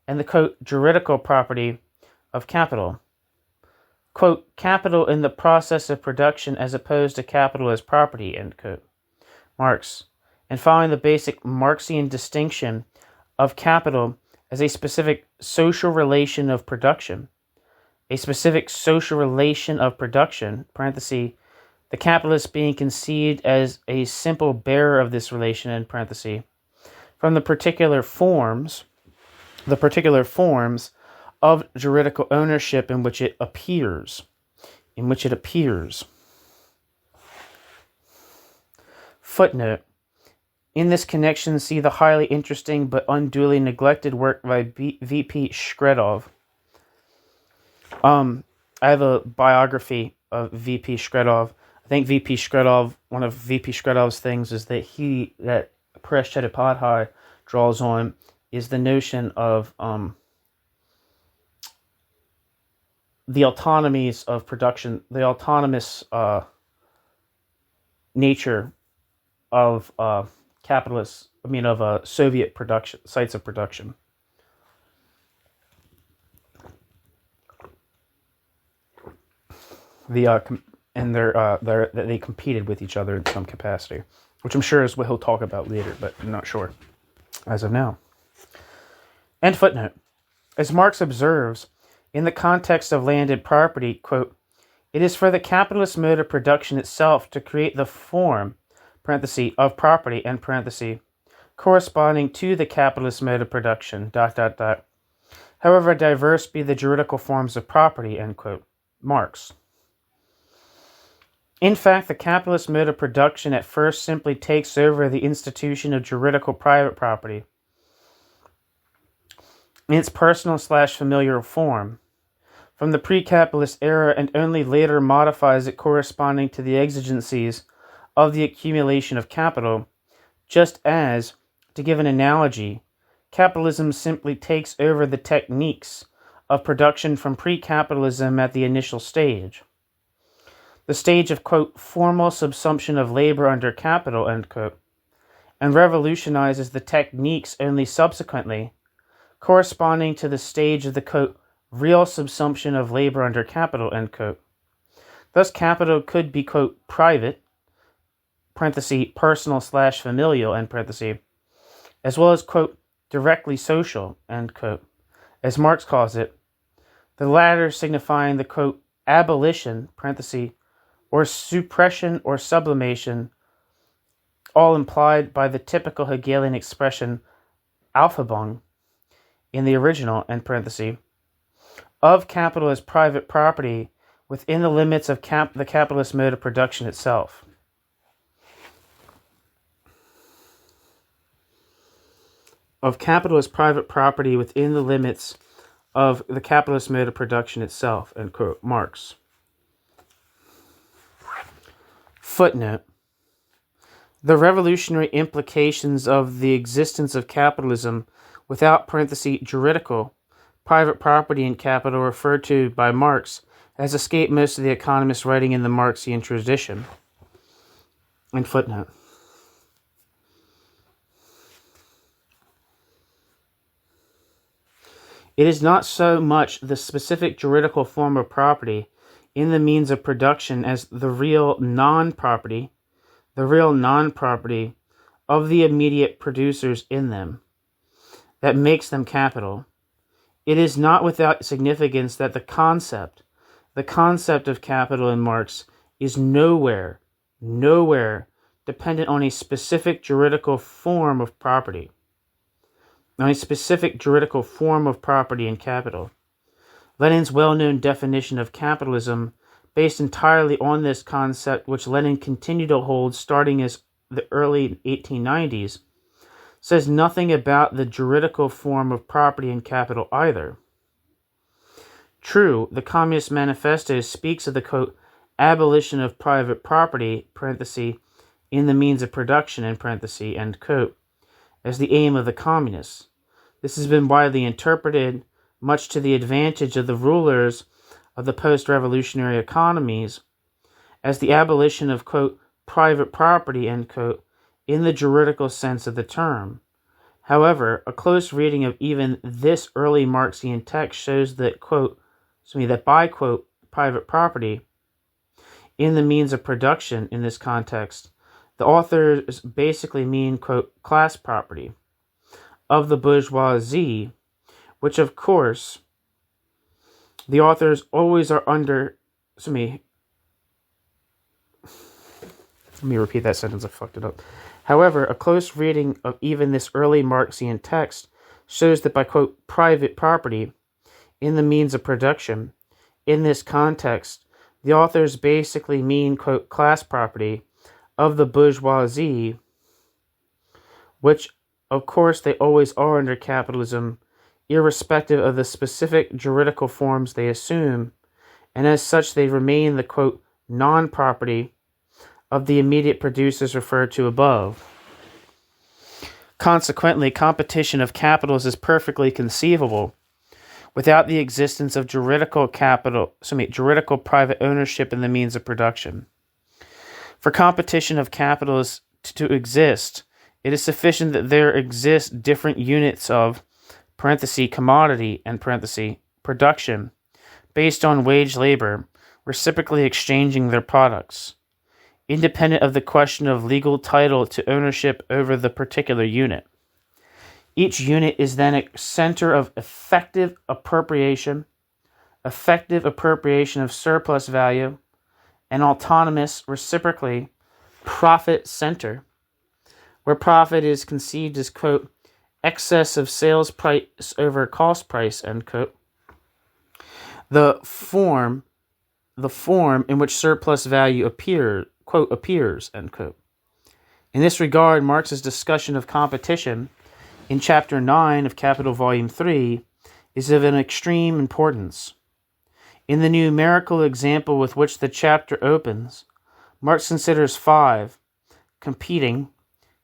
and the, quote, juridical property of capital. Quote, capital in the process of production as opposed to capital as property, end quote. Marx. And following the basic Marxian distinction of capital as a specific social relation of production, parenthesis, the capitalist being conceived as a simple bearer of this relation, end parenthesis, from the particular forms of juridical ownership in which it appears. Footnote. In this connection, see the highly interesting but unduly neglected work by V.P. Shkredov. I have a biography of V.P. Shkredov. I think V.P. Shkredov, one of V.P. Shkredov's things is that Paresh Chattopadhyay draws on is the notion of the autonomies of production, the autonomous nature of Soviet production sites of production. They competed with each other in some capacity, which I'm sure is what he'll talk about later, but I'm not sure as of now. End footnote. As Marx observes, in the context of landed property, quote, it is for the capitalist mode of production itself to create the form, parenthesis, of property, end parenthesis, corresponding to the capitalist mode of production, ... however diverse be the juridical forms of property, end quote. Marx. In fact, the capitalist mode of production at first simply takes over the institution of juridical private property in its personal/familiar form from the pre-capitalist era, and only later modifies it corresponding to the exigencies of the accumulation of capital, just as, to give an analogy, capitalism simply takes over the techniques of production from pre-capitalism at the initial stage. The stage of, quote, formal subsumption of labor under capital, end quote, and revolutionizes the techniques only subsequently, corresponding to the stage of the, quote, real subsumption of labor under capital, end quote. Thus capital could be, quote, private, parenthesis, personal/familial, end parenthesis, as well as, quote, directly social, end quote, as Marx calls it, the latter signifying the, quote, abolition, parenthesis, or suppression or sublimation, all implied by the typical Hegelian expression Aufhebung in the original, end parenthesis, of capital as private property within the limits of the capitalist mode of production itself. Of capital as private property within the limits of the capitalist mode of production itself, end quote, Marx. Footnote. The revolutionary implications of the existence of capitalism without parenthesis juridical private property in capital referred to by Marx has escaped most of the economists writing in the Marxian tradition. End footnote. It is not so much the specific juridical form of property in the means of production as the real non-property of the immediate producers in them that makes them capital. It is not without significance that the concept of capital in Marx is nowhere dependent on a specific juridical form of property. on a specific juridical form of property and capital. Lenin's well-known definition of capitalism, based entirely on this concept, which Lenin continued to hold starting as the early 1890s, says nothing about the juridical form of property and capital either. True, the Communist Manifesto speaks of the, quote, abolition of private property, parenthesis, in the means of production, in parenthesis, end quote, as the aim of the communists. This has been widely interpreted, much to the advantage of the rulers of the post-revolutionary economies, as the abolition of, quote, private property, end quote, in the juridical sense of the term. However, a close reading of even this early Marxian text shows that, that by, quote, private property, in the means of production in this context, the authors basically mean, quote, class property of the bourgeoisie, which of course the authors always are under, let me repeat that sentence, I fucked it up. However, a close reading of even this early Marxian text shows that by, quote, private property in the means of production, in this context, the authors basically mean, quote, class property of the bourgeoisie, which, of course, they always are under capitalism, irrespective of the specific juridical forms they assume, and as such they remain the, quote, non-property of the immediate producers referred to above. Consequently, competition of capitals is perfectly conceivable without the existence of juridical private ownership in the means of production. For competition of capitals to exist, it is sufficient that there exist different units of parenthesis commodity and parenthesis production based on wage labor, reciprocally exchanging their products, independent of the question of legal title to ownership over the particular unit. Each unit is then a center of effective appropriation of surplus value, an autonomous, reciprocally, profit center, where profit is conceived as, quote, excess of sales price over cost price, end quote. The form in which surplus value appears, end quote. In this regard, Marx's discussion of competition in Chapter 9 of Capital Volume 3 is of an extreme importance. In the numerical example with which the chapter opens, Marx considers 5 competing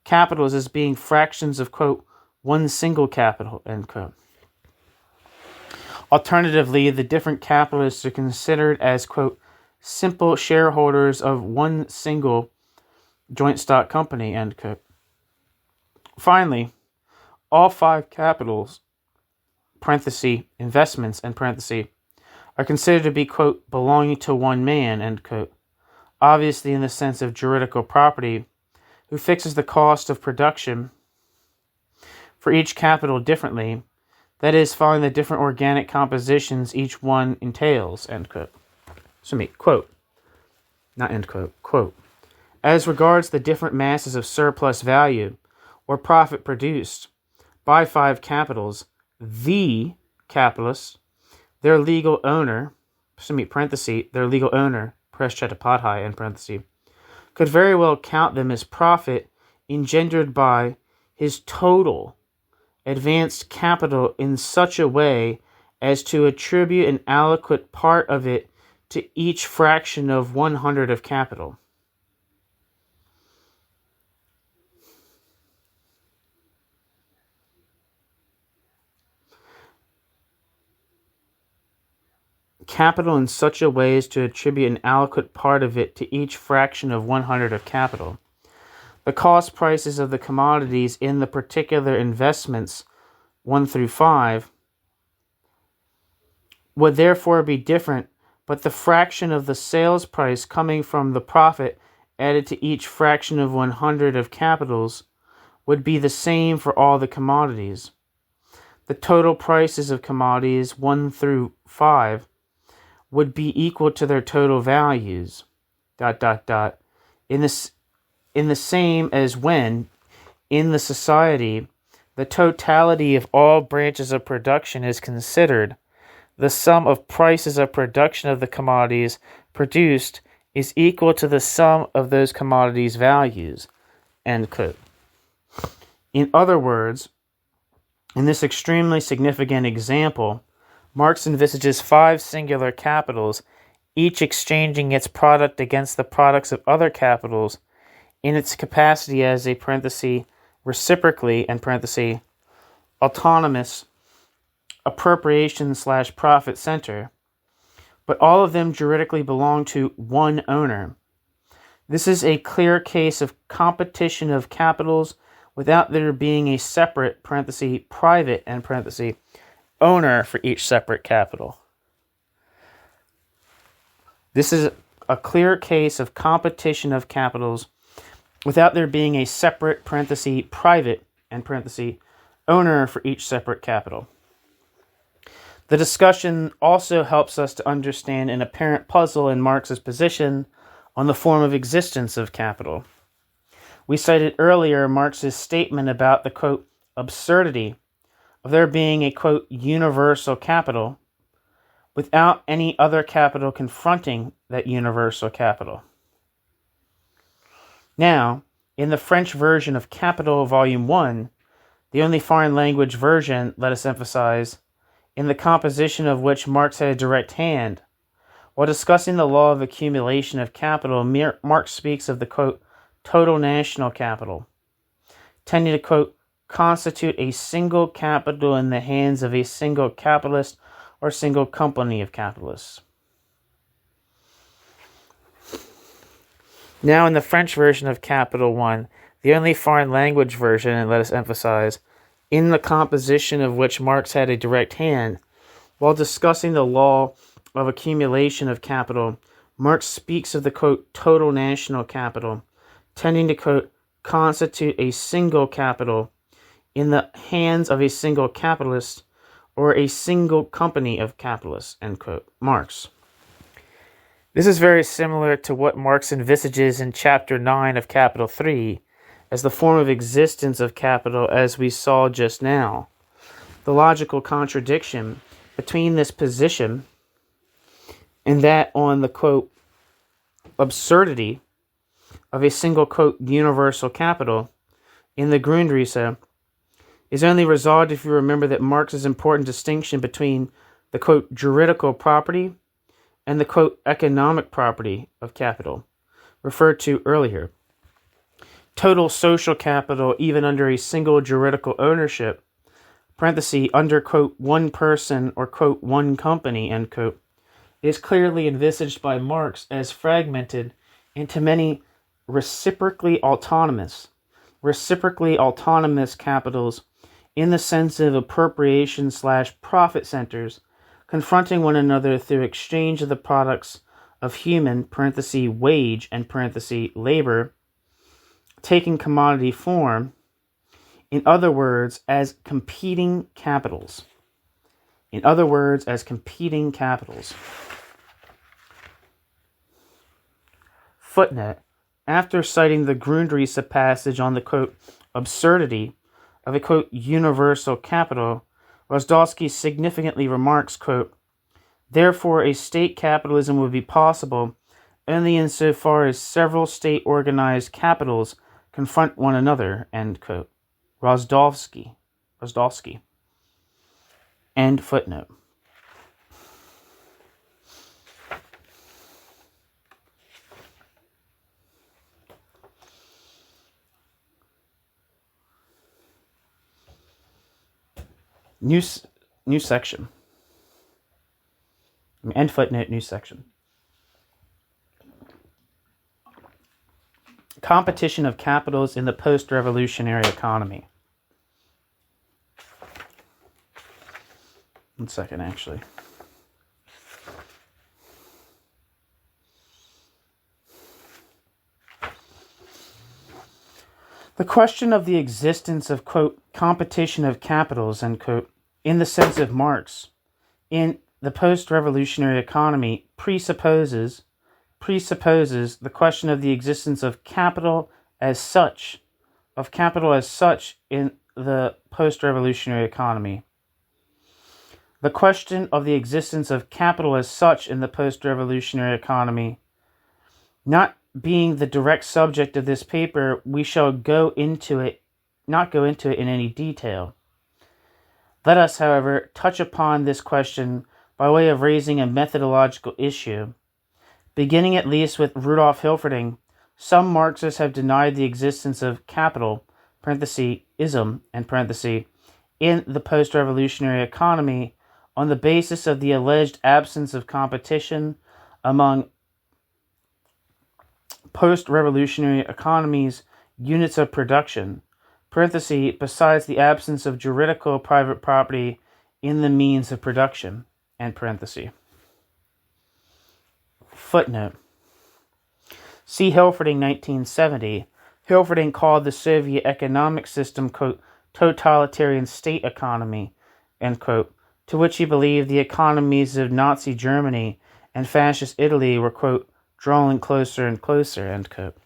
capitals as being fractions of, quote, one single capital, end quote. Alternatively, the different capitalists are considered as, quote, simple shareholders of one single joint stock company, end quote. Finally, all 5 capitals, parenthesis, investments, and parenthesis, are considered to be, quote, belonging to one man, end quote, obviously in the sense of juridical property, who fixes the cost of production for each capital differently, that is, following the different organic compositions each one entails, end quote. Quote, not end quote, quote. As regards the different masses of surplus value or profit produced by 5 capitals, the capitalists, their legal owner, Paresh Chattopadhyay, in parentheses, could very well count them as profit engendered by his total advanced capital in such a way as to attribute an adequate part of it to each fraction of 100 of capital. Capital in such a way as to attribute an adequate part of it to each fraction of 100 of capital. The cost prices of the commodities in the particular investments 1 through 5 would therefore be different, but the fraction of the sales price coming from the profit added to each fraction of 100 of capitals would be the same for all the commodities. The total prices of commodities 1 through 5 would be equal to their total values, in the same as when, in the society, the totality of all branches of production is considered, the sum of prices of production of the commodities produced is equal to the sum of those commodities' values." End quote. In other words, in this extremely significant example, Marx envisages 5 singular capitals, each exchanging its product against the products of other capitals in its capacity as a reciprocally autonomous appropriation/profit center, but all of them juridically belong to one owner. This is a clear case of competition of capitals without there being a separate (private) owner for each separate capital. This is a clear case of competition of capitals without there being a separate (private) owner for each separate capital. The discussion also helps us to understand an apparent puzzle in Marx's position on the form of existence of capital. We cited earlier Marx's statement about the, quote, absurdity of there being a, quote, universal capital without any other capital confronting that universal capital. Now, in the French version of Capital, Volume 1, the only foreign language version, let us emphasize, in the composition of which Marx had a direct hand, while discussing the law of accumulation of capital, Marx speaks of the, quote, total national capital, tending to, quote, constitute a single capital in the hands of a single capitalist or single company of capitalists. Now in the French version of Capital 1, the only foreign language version, and let us emphasize, in the composition of which Marx had a direct hand, while discussing the law of accumulation of capital, Marx speaks of the, quote, total national capital, tending to, quote, constitute a single capital in the hands of a single capitalist or a single company of capitalists, end quote. Marx. This is very similar to what Marx envisages in Chapter 9 of Capital 3 as the form of existence of capital as we saw just now. The logical contradiction between this position and that on the, quote, absurdity of a single, quote, universal capital in the Grundrisse is only resolved if you remember that Marx's important distinction between the, quote, juridical property and the, quote, economic property of capital, referred to earlier. Total social capital, even under a single juridical ownership, under, quote, one person or, quote, one company, end quote, is clearly envisaged by Marx as fragmented into many reciprocally autonomous capitals in the sense of appropriation/profit centers confronting one another through exchange of the products of human (wage) and labor taking commodity form, in other words, as competing capitals. Footnote. After citing the Grundrisse passage on the, quote, absurdity of a, quote, universal capital, Rosdolsky significantly remarks, quote, therefore a state capitalism would be possible only insofar as several state-organized capitals confront one another, end quote. Rosdolsky. End footnote. New section. End footnote, new section. Competition of capitals in the post-revolutionary economy. One second, actually. The question of the existence of, quote, competition of capitals, end quote, in the sense of Marx, in the post-revolutionary economy presupposes the question of the existence of capital as such, in the post-revolutionary economy. The question of the existence of capital as such in the post-revolutionary economy not being the direct subject of this paper, we shall not go into it in any detail. Let us, however, touch upon this question by way of raising a methodological issue. Beginning at least with Rudolf Hilferding, some Marxists have denied the existence of capital, (ism), in the post-revolutionary economy on the basis of the alleged absence of competition among post-revolutionary economies' units of production, besides the absence of juridical private property in the means of production, Footnote. See Hilferding, 1970. Hilferding called the Soviet economic system, quote, totalitarian state economy, end quote, to which he believed the economies of Nazi Germany and fascist Italy were, quote, drawing closer and closer, end quote.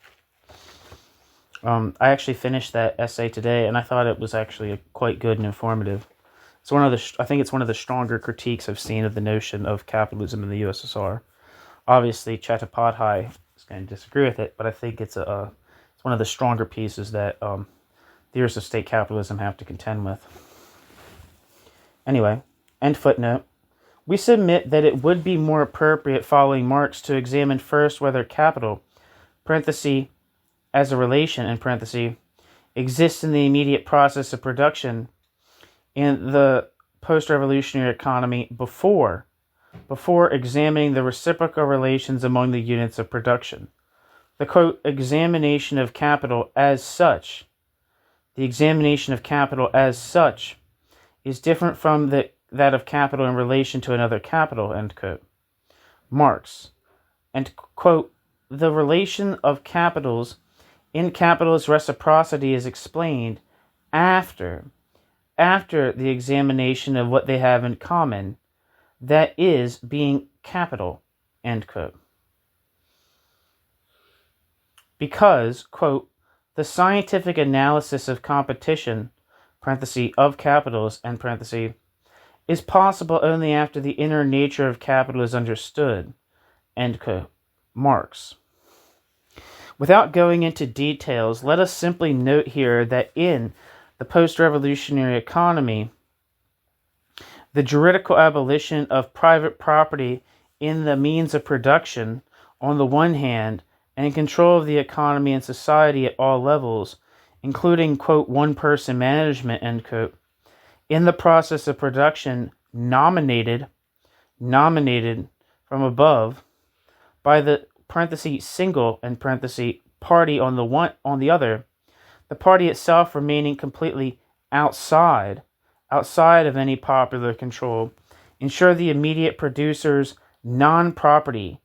I actually finished that essay today, and I thought it was actually quite good and informative. I think it's one of the stronger critiques I've seen of the notion of capitalism in the USSR. Obviously, Chattopadhyay is going to disagree with it, but I think it's one of the stronger pieces that theorists of state capitalism have to contend with. Anyway, end footnote. We submit that it would be more appropriate following Marx to examine first whether capital, as a relation, exists in the immediate process of production in the post-revolutionary economy before examining the reciprocal relations among the units of production. The, quote, examination of capital as such is different from that of capital in relation to another capital, end quote. Marx. And, quote, the relation of capitals in capitalist reciprocity is explained after the examination of what they have in common, that is, being capital, end quote. Because, quote, the scientific analysis of competition, of capitals, is possible only after the inner nature of capital is understood, end quote. Marx. Without going into details, let us simply note here that in the post-revolutionary economy, the juridical abolition of private property in the means of production, on the one hand, and control of the economy and society at all levels, including, quote, one-person management, end quote, in the process of production nominated from above by the single party on the other, the party itself remaining completely outside of any popular control, ensure the immediate producer's non-property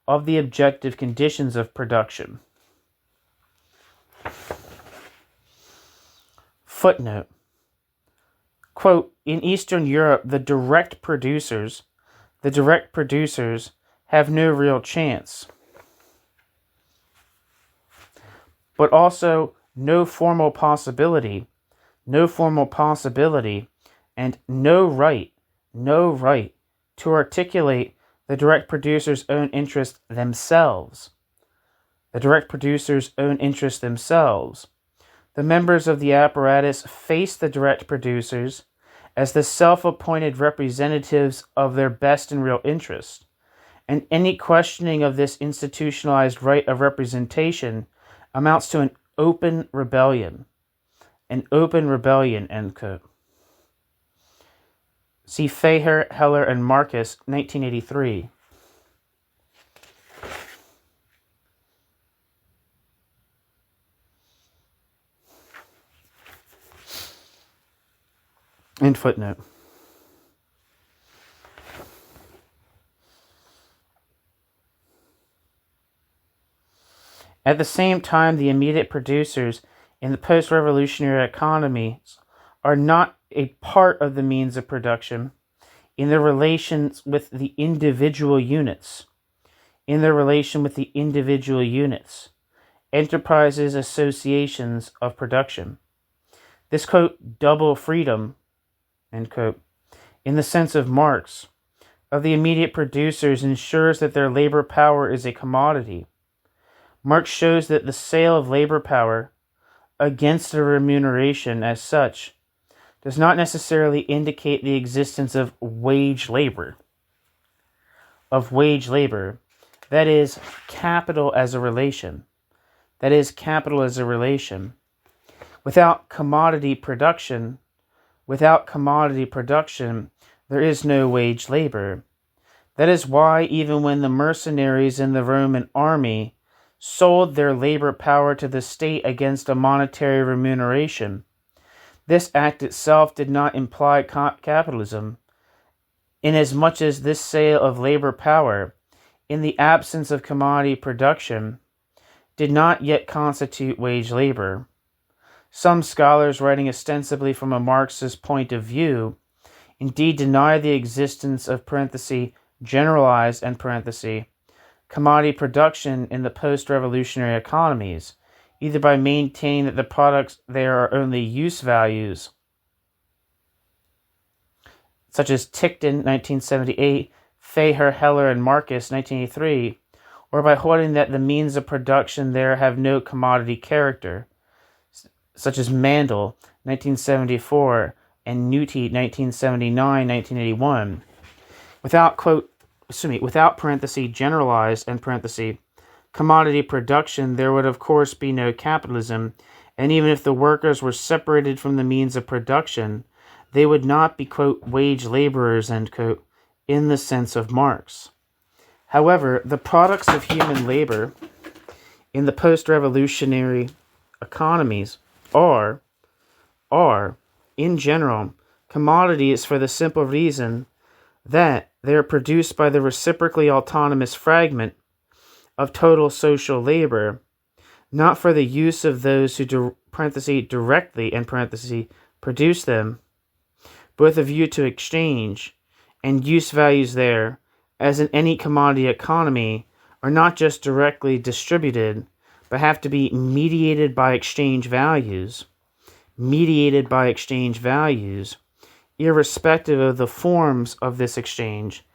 of the objective conditions of production. Footnote. Quote, in Eastern Europe, the direct producers have no real chance, but also no formal possibility, and no right to articulate the direct producers' own interest themselves. The members of the apparatus face the direct producers as the self-appointed representatives of their best and real interest, and any questioning of this institutionalized right of representation amounts to an open rebellion, end quote. See Faher, Heller, and Marcus, 1983. End footnote. At the same time, the immediate producers in the post-revolutionary economies are not a part of the means of production in their relations with the individual units, enterprises, associations of production. This, quote, double freedom, end quote, in the sense of Marx, of the immediate producers ensures that their labor power is a commodity. Marx shows that the sale of labor power against a remuneration as such does not necessarily indicate the existence of wage labor. That is, capital as a relation. Without commodity production, there is no wage labor. That is why even when the mercenaries in the Roman army sold their labor power to the state against a monetary remuneration, this act itself did not imply capitalism, inasmuch as this sale of labor power, in the absence of commodity production, did not yet constitute wage labor. Some scholars, writing ostensibly from a Marxist point of view, indeed deny the existence of generalized commodity production in the post-revolutionary economies, either by maintaining that the products there are only use values, such as Tickton, 1978, Feher, Heller, and Marcus, 1983, or by holding that the means of production there have no commodity character, such as Mandel, 1974, and Newty, 1979-1981, without parenthesis, generalized, end parenthesis, commodity production, there would of course be no capitalism, and even if the workers were separated from the means of production, they would not be, quote, wage laborers, end quote, in the sense of Marx. However, the products of human labor in the post-revolutionary economies are, in general, commodities for the simple reason that they are produced by the reciprocally autonomous fragment of total social labor, not for the use of those who directly, end parenthesis, produce them, but with a view to exchange, and use values there, as in any commodity economy, are not just directly distributed, but have to be mediated by exchange values, irrespective of the forms of this exchange,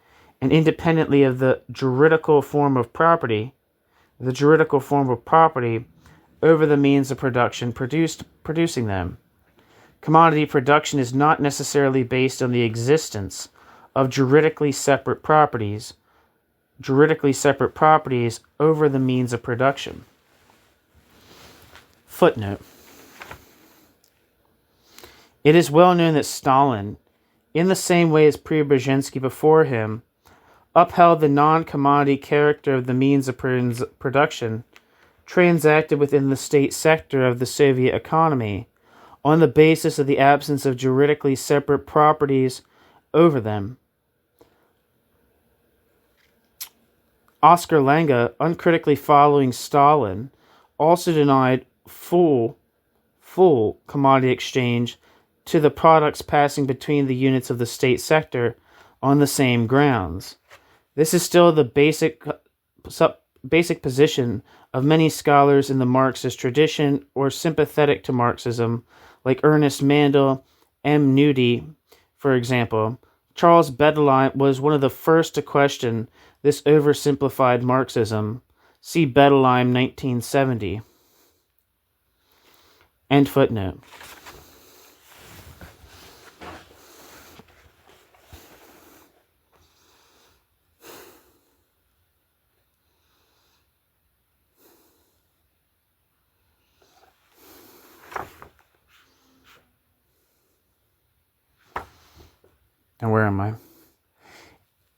and independently of the juridical form of property over the means of production producing them. Commodity production is not necessarily based on the existence of juridically separate properties over the means of production. Footnote. It is well known that Stalin, in the same way as Preobrazhensky before him, upheld the non-commodity character of the means of production transacted within the state sector of the Soviet economy on the basis of the absence of juridically separate properties over them. Oscar Lange, uncritically following Stalin, also denied full commodity exchange to the products passing between the units of the state sector on the same grounds. This is still the basic position of many scholars in the Marxist tradition or sympathetic to Marxism, like Ernest Mandel, M. Newty, for example. Charles Bettelheim was one of the first to question this oversimplified Marxism. See Bettelheim, 1970. End footnote. And where am I?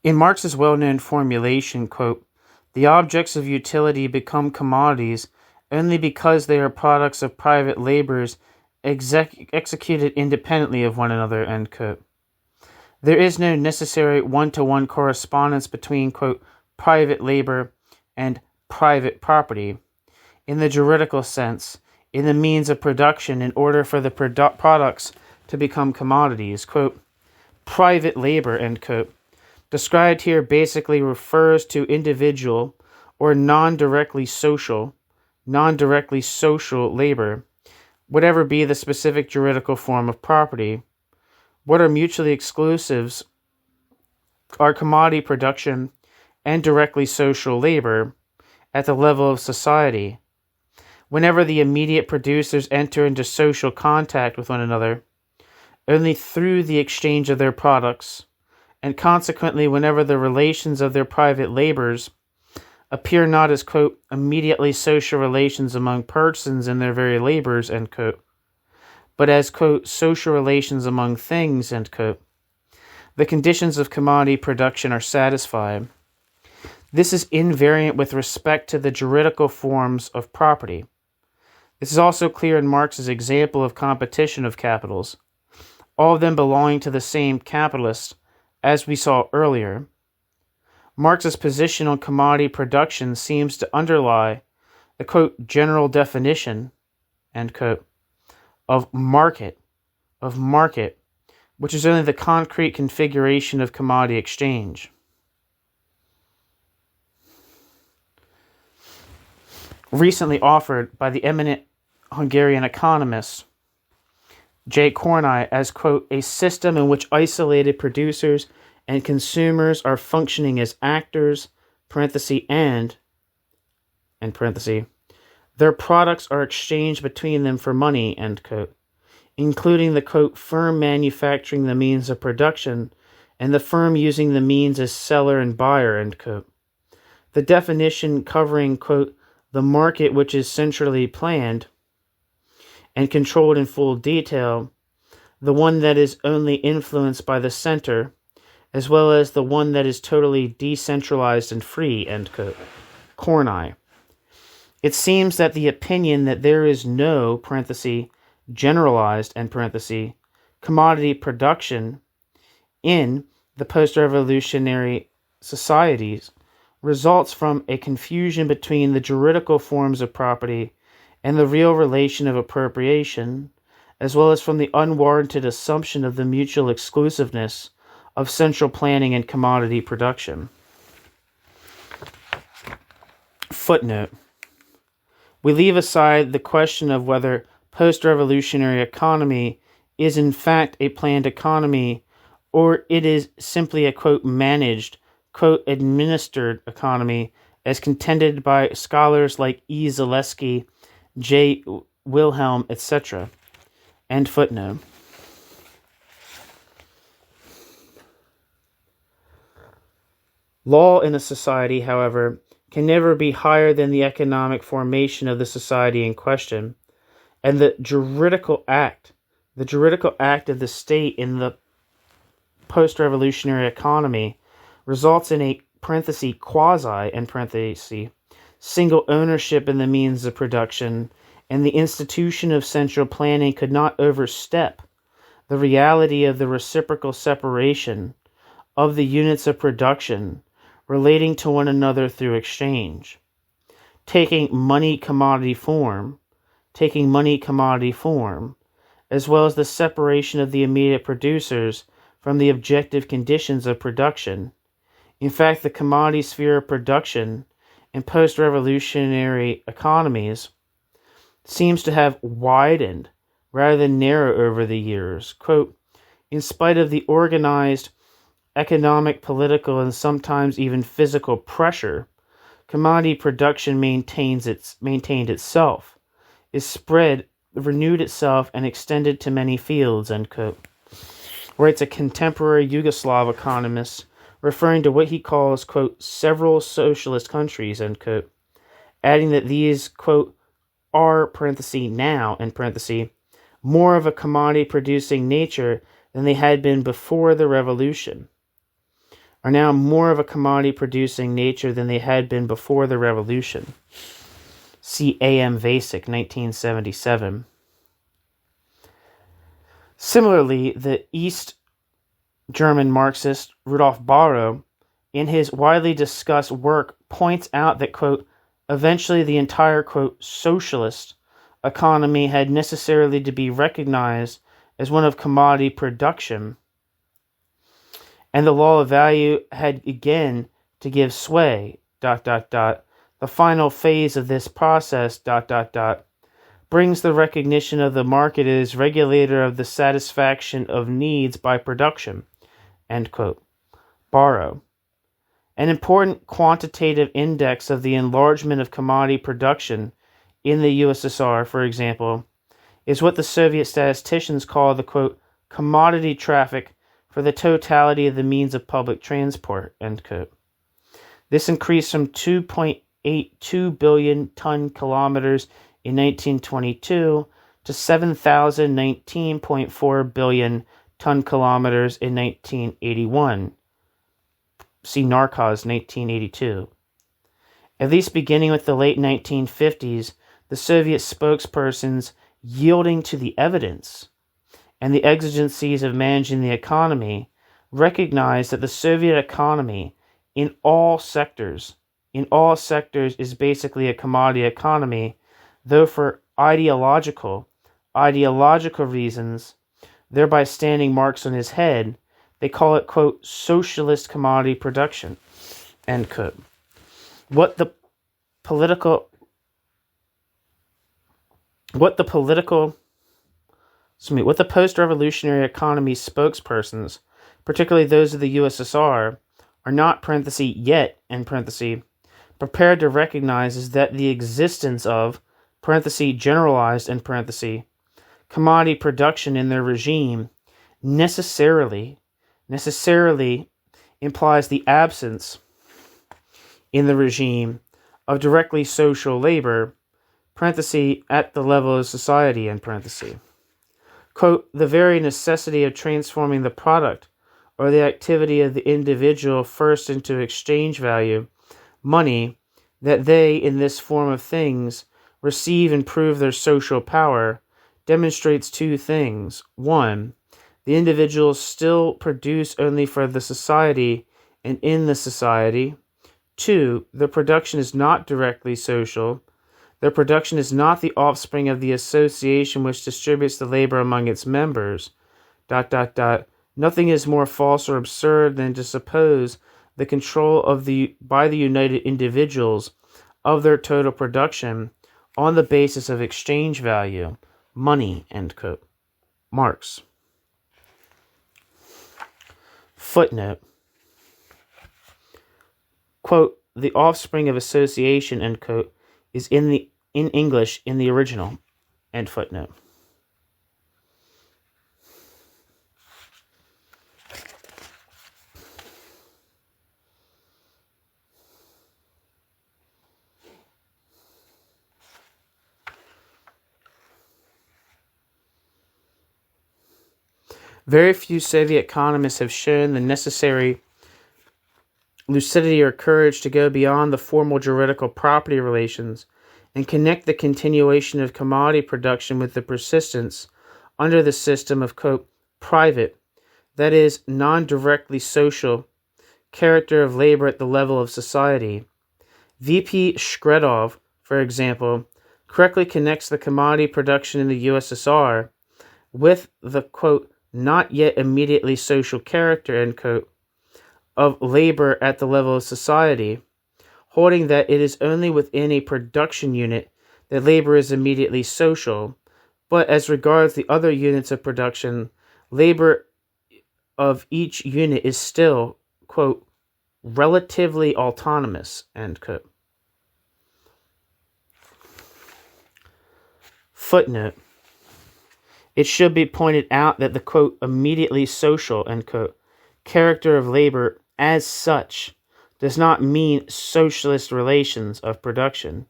In Marx's well-known formulation, quote, the objects of utility become commodities only because they are products of private labors executed independently of one another, end quote. There is no necessary one-to-one correspondence between, quote, private labor and private property, in the juridical sense, in the means of production in order for the products to become commodities, quote, private labor, end quote, described here basically refers to individual or non-directly social non-directly social labor, whatever be the specific juridical form of property. What are mutually exclusives are commodity production and directly social labor at the level of society. Whenever the immediate producers enter into social contact with one another, only through the exchange of their products, and consequently whenever the relations of their private labors appear not as, quote, immediately social relations among persons in their very labors, end quote, but as, quote, social relations among things, end quote, the conditions of commodity production are satisfied. This is invariant with respect to the juridical forms of property. This is also clear in Marx's example of competition of capitals, all of them belonging to the same capitalist, as we saw earlier. Marx's position on commodity production seems to underlie the, quote, general definition, end quote, of market, which is only the concrete configuration of commodity exchange. Recently offered by the eminent Hungarian economist J. Kornai as, quote, a system in which isolated producers and consumers are functioning as actors, and, their products are exchanged between them for money, end quote, including the, quote, firm manufacturing the means of production and the firm using the means as seller and buyer, end quote. The definition covering, quote, the market which is centrally planned and controlled in full detail, the one that is only influenced by the center, as well as the one that is totally decentralized and free, end quote. Kornai. It seems that the opinion that there is no, generalized, commodity production in the post-revolutionary societies results from a confusion between the juridical forms of property and the real relation of appropriation, as well as from the unwarranted assumption of the mutual exclusiveness of central planning and commodity production. Footnote. We leave aside the question of whether post-revolutionary economy is in fact a planned economy or it is simply a, quote, managed, quote, administered economy as contended by scholars like E. Zaleski, J. Wilhelm, etc. End footnote. Law in a society, however, can never be higher than the economic formation of the society in question, and the juridical act of the state in the post-revolutionary economy results in a quasi single ownership in the means of production, and the institution of central planning could not overstep the reality of the reciprocal separation of the units of production relating to one another through exchange, taking money commodity form, as well as the separation of the immediate producers from the objective conditions of production. In fact, the commodity sphere of production in post-revolutionary economies seems to have widened rather than narrowed over the years. Quote, in spite of the organized economic, political, and sometimes even physical pressure, commodity production maintained itself, renewed itself, and extended to many fields, end quote. Writes a contemporary Yugoslav economist, referring to what he calls, quote, several socialist countries, end quote, adding that these, quote, are, now, more of a commodity-producing nature than they had been before the revolution. Are now more of a commodity-producing nature than they had been before the revolution. See A.M. Vasek, 1977. Similarly, the East German Marxist Rudolf Barrow, in his widely discussed work, points out that, quote, eventually the entire, quote, socialist economy had necessarily to be recognized as one of commodity production, and the law of value had again to give sway, the The final phase of this process, brings the recognition of the market as regulator of the satisfaction of needs by production, end quote. Borrow. An important quantitative index of the enlargement of commodity production in the USSR, for example, is what the Soviet statisticians call the, quote, commodity traffic for the totality of the means of public transport, end quote. This increased from 2.82 billion ton kilometers in 1922 to 7,019.4 billion ton kilometers in 1981. See Narcos 1982. At least beginning with the late 1950s, the Soviet spokespersons yielding to the evidence and the exigencies of managing the economy recognized that the Soviet economy in all sectors is basically a commodity economy, though for ideological reasons, thereby standing Marx on his head, they call it, quote, socialist commodity production, end quote. What the post-revolutionary economy spokespersons, particularly those of the USSR, are not, yet, prepared to recognize is that the existence of, generalized, commodity production in their regime necessarily implies the absence in the regime of directly social labor, at the level of society, Quote, the very necessity of transforming the product or the activity of the individual first into exchange value, money, that they, in this form of things, receive and prove their social power, demonstrates two things. One, the individuals still produce only for the society and in the society. Two, the production is not directly social. Their production is not the offspring of the association which distributes the labor among its members. Nothing is more false or absurd than to suppose the control by the united individuals of their total production on the basis of exchange value, money, end quote. Marx. Footnote. Quote, the offspring of association, end quote, is in English in the original, end footnote. Very few Soviet economists have shown the necessary lucidity or courage to go beyond the formal juridical property relations and connect the continuation of commodity production with the persistence under the system of, quote, private, that is, non-directly social, character of labor at the level of society. V.P. Shkredov, for example, correctly connects the commodity production in the USSR with the, quote, not yet immediately social character, end quote, of labor at the level of society, holding that it is only within a production unit that labor is immediately social, but as regards the other units of production, labor of each unit is still, quote, relatively autonomous, end quote. Footnote. It should be pointed out that the, quote, immediately social, end quote, character of labor as such does not mean socialist relations of production.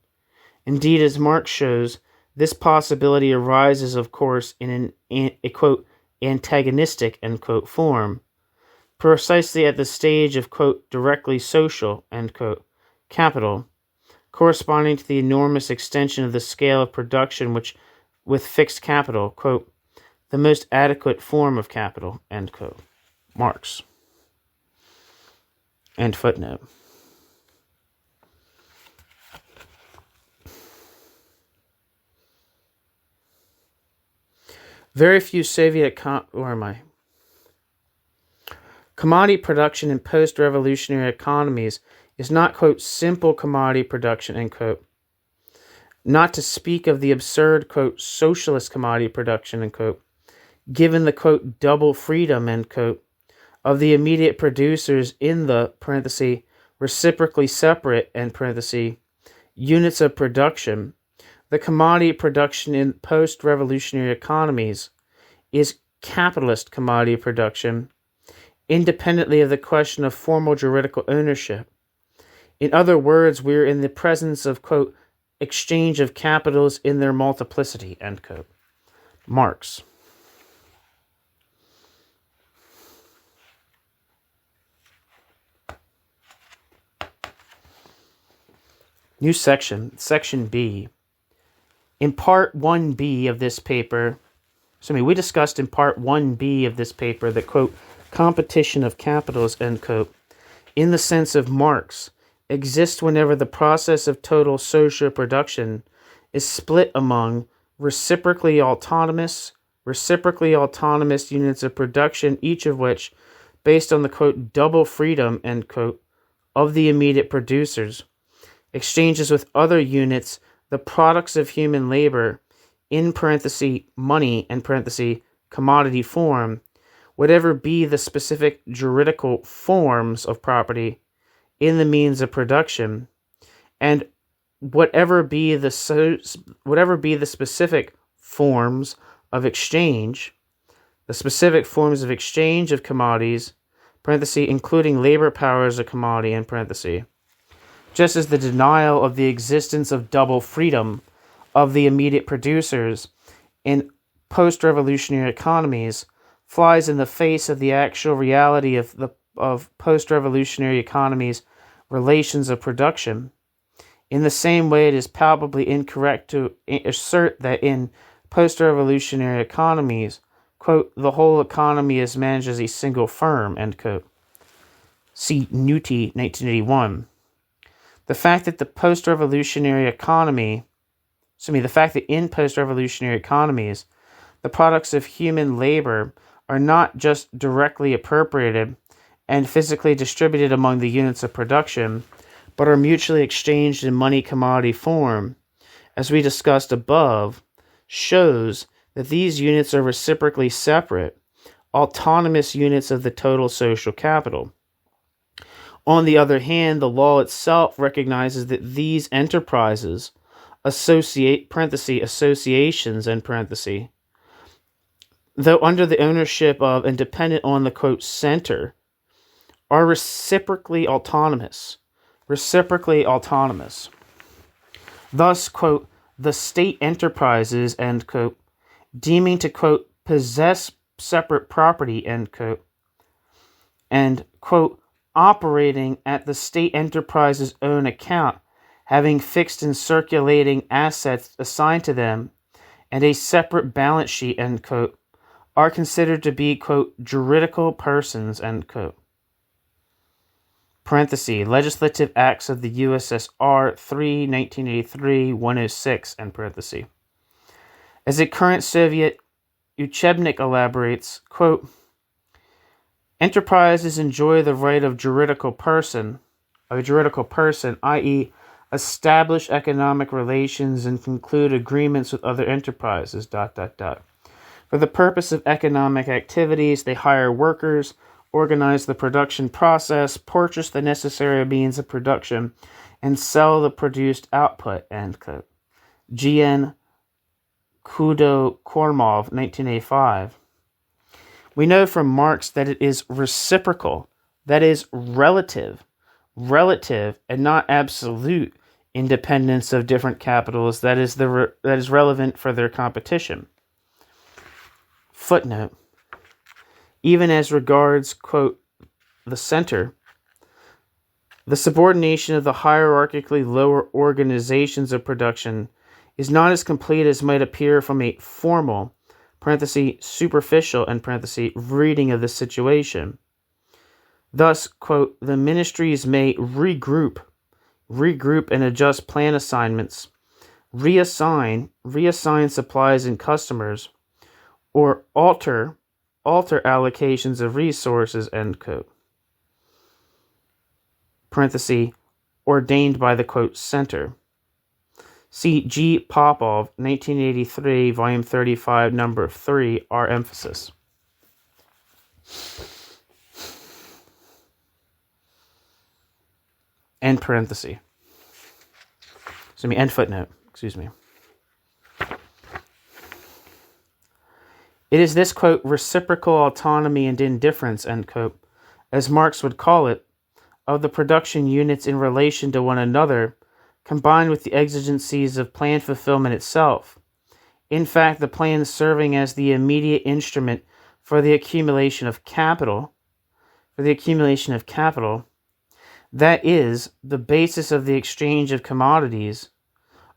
Indeed, as Marx shows, this possibility arises, of course, in a quote, antagonistic, end quote, form, precisely at the stage of, quote, directly social, end quote, capital, corresponding to the enormous extension of the scale of production which, with fixed capital, quote, the most adequate form of capital, end quote. Marx. End footnote. Very few Soviet commodity production in post-revolutionary economies is not, quote, simple commodity production, end quote. Not to speak of the absurd, quote, socialist commodity production, end quote, given the, quote, double freedom, end quote, of the immediate producers in the, parenthesis, reciprocally separate, end parenthesis, units of production. The commodity production in post-revolutionary economies is capitalist commodity production, independently of the question of formal juridical ownership. In other words, we are in the presence of, quote, exchange of capitals in their multiplicity, end quote. Marx. New section, section B. In part 1B of this paper, we discussed in part 1B of this paper that, quote, competition of capitals, end quote, in the sense of Marx, exists whenever the process of total social production is split among reciprocally autonomous units of production, each of which, based on the, quote, double freedom, end quote, of the immediate producers, exchanges with other units the products of human labor, in parenthesis, money, and parenthesis, commodity form, whatever be the specific juridical forms of property in the means of production, and whatever be the specific forms of exchange, the specific forms of exchange of commodities, parenthesis, including labor power as a commodity, in parenthesis, just as the denial of the existence of double freedom of the immediate producers in post-revolutionary economies flies in the face of the actual reality of post-revolutionary economies' relations of production. In the same way, it is palpably incorrect to assert that in post-revolutionary economies, quote, the whole economy is managed as a single firm, end quote. See Newty, 1981. The fact that in post-revolutionary economies, the products of human labor are not just directly appropriated and physically distributed among the units of production, but are mutually exchanged in money commodity form, as we discussed above, shows that these units are reciprocally separate, autonomous units of the total social capital. On the other hand, the law itself recognizes that these enterprises associations, end parenthesis, though under the ownership of and dependent on the, quote, center, are reciprocally autonomous. Thus, quote, the state enterprises, end quote, deeming to, quote, possess separate property, end quote, and, quote, operating at the state enterprise's own account, having fixed and circulating assets assigned to them, and a separate balance sheet, end quote, are considered to be, quote, juridical persons, end quote. Parenthesis, Legislative Acts of the USSR 3, 1983, 106, end parenthesis. As a current Soviet Uchebnik elaborates, quote, enterprises enjoy the right of a juridical person, i.e., establish economic relations and conclude agreements with other enterprises, ... For the purpose of economic activities, they hire workers, organize the production process, purchase the necessary means of production, and sell the produced output, end quote. G.N. Kudo-Kormov, 1985. We know from Marx that it is reciprocal, that is relative, and not absolute independence of different capitals that is relevant for their competition. Footnote. Even as regards, quote, the center, the subordination of the hierarchically lower organizations of production is not as complete as might appear from a formal, parenthesis, superficial, end parenthesis, reading of the situation. Thus, quote, the ministries may regroup and adjust plan assignments, reassign supplies and customers, or alter allocations of resources, end quote. Parenthesis, ordained by the, quote, center. See G. Popov, 1983, volume 35, number 3, our emphasis. End parenthesis. End footnote. It is this, quote, reciprocal autonomy and indifference, end quote, as Marx would call it, of the production units in relation to one another, combined with the exigencies of plan fulfillment itself. In fact, the plan serving as the immediate instrument for the accumulation of capital, that is, the basis of the exchange of commodities,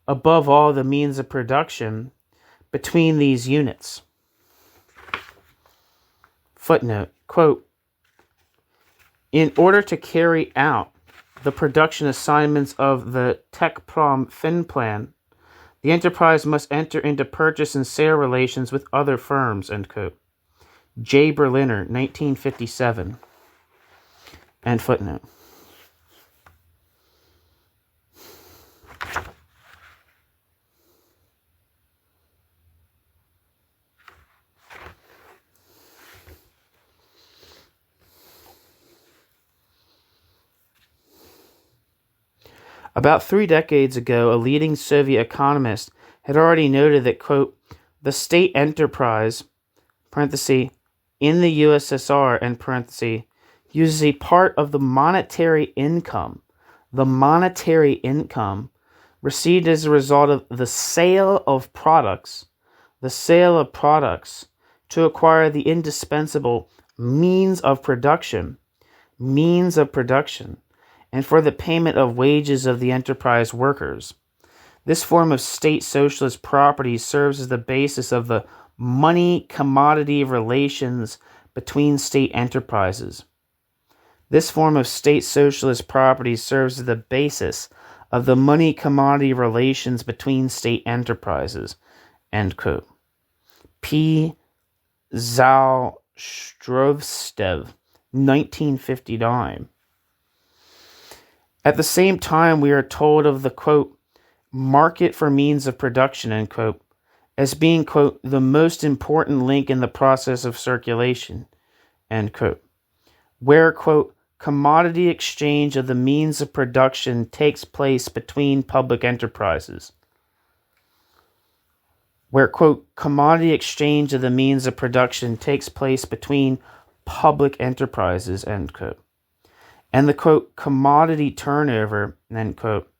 above all the means of production, between these units. Footnote, quote, in order to carry out the production assignments of the Techprom Fin Plan, the enterprise must enter into purchase and sale relations with other firms, end quote. J. Berliner, 1957. End footnote. About 3 decades ago, a leading Soviet economist had already noted that, quote, the state enterprise, parenthesis, in the USSR, end parenthesis, uses a part of the monetary income received as a result of the sale of products to acquire the indispensable means of production, and for the payment of wages of the enterprise workers. This form of state socialist property serves as the basis of the money-commodity relations between state enterprises. This form of state socialist property serves as the basis of the money-commodity relations between state enterprises, end quote. P. Zalstrovstev, 1959. At the same time, we are told of the, quote, market for means of production, end quote, as being, quote, the most important link in the process of circulation, end quote, where, quote, commodity exchange of the means of production takes place between public enterprises. Where, quote, commodity exchange of the means of production takes place between public enterprises, end quote. And the, quote, commodity turnover, end quote,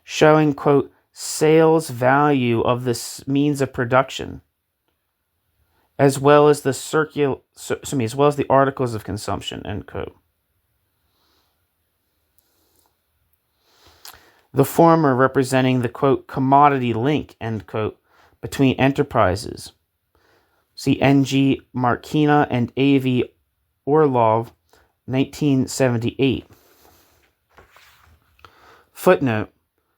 showing, quote, sales value of this means of production, as well as the articles of consumption, end quote. The former representing the, quote, commodity link, end quote, between enterprises. See N.G. Markina and A.V. Orlov, 1978. Footnote.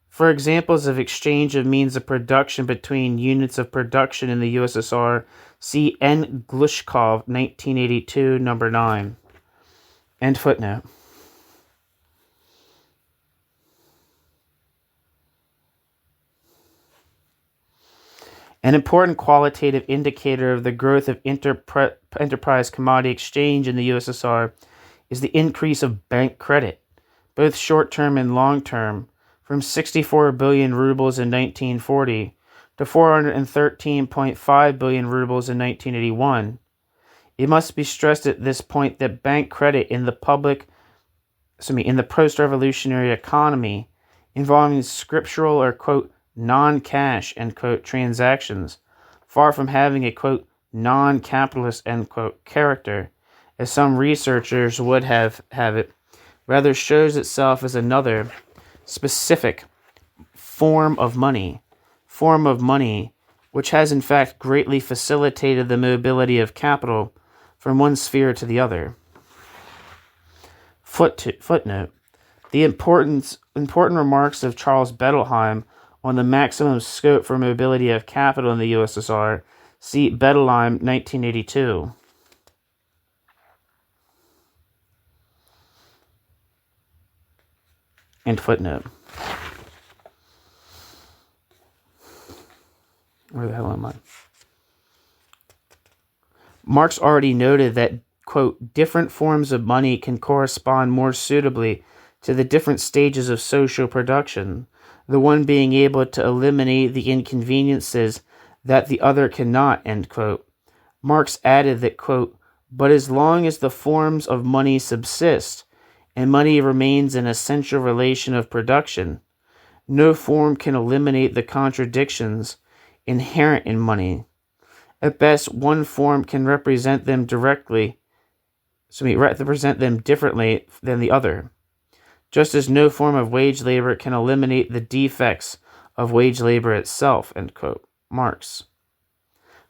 For examples of exchange of means of production between units of production in the USSR, see N. Glushkov, 1982, number 9. End footnote. An important qualitative indicator of the growth of enterprise commodity exchange in the USSR is the increase of bank credit, both short-term and long-term, from 64 billion rubles in 1940 to 413.5 billion rubles in 1981. It must be stressed at this point that bank credit in the post-revolutionary economy involving scriptural or, quote, non-cash, end quote, transactions, far from having a, quote, non-capitalist, end quote, character, as some researchers would have it, rather shows itself as another specific form of money, which has in fact greatly facilitated the mobility of capital from one sphere to the other. Footnote. The important remarks of Charles Bettelheim on the maximum scope for mobility of capital in the USSR, see Bettelheim, 1982. End footnote. Where the hell am I? Marx already noted that, quote, different forms of money can correspond more suitably to the different stages of social production, the one being able to eliminate the inconveniences that the other cannot, end quote. Marx added that, quote, but as long as the forms of money subsist, and money remains an essential relation of production, no form can eliminate the contradictions inherent in money. At best, one form can represent them differently than the other, just as no form of wage labor can eliminate the defects of wage labor itself, end quote. Marx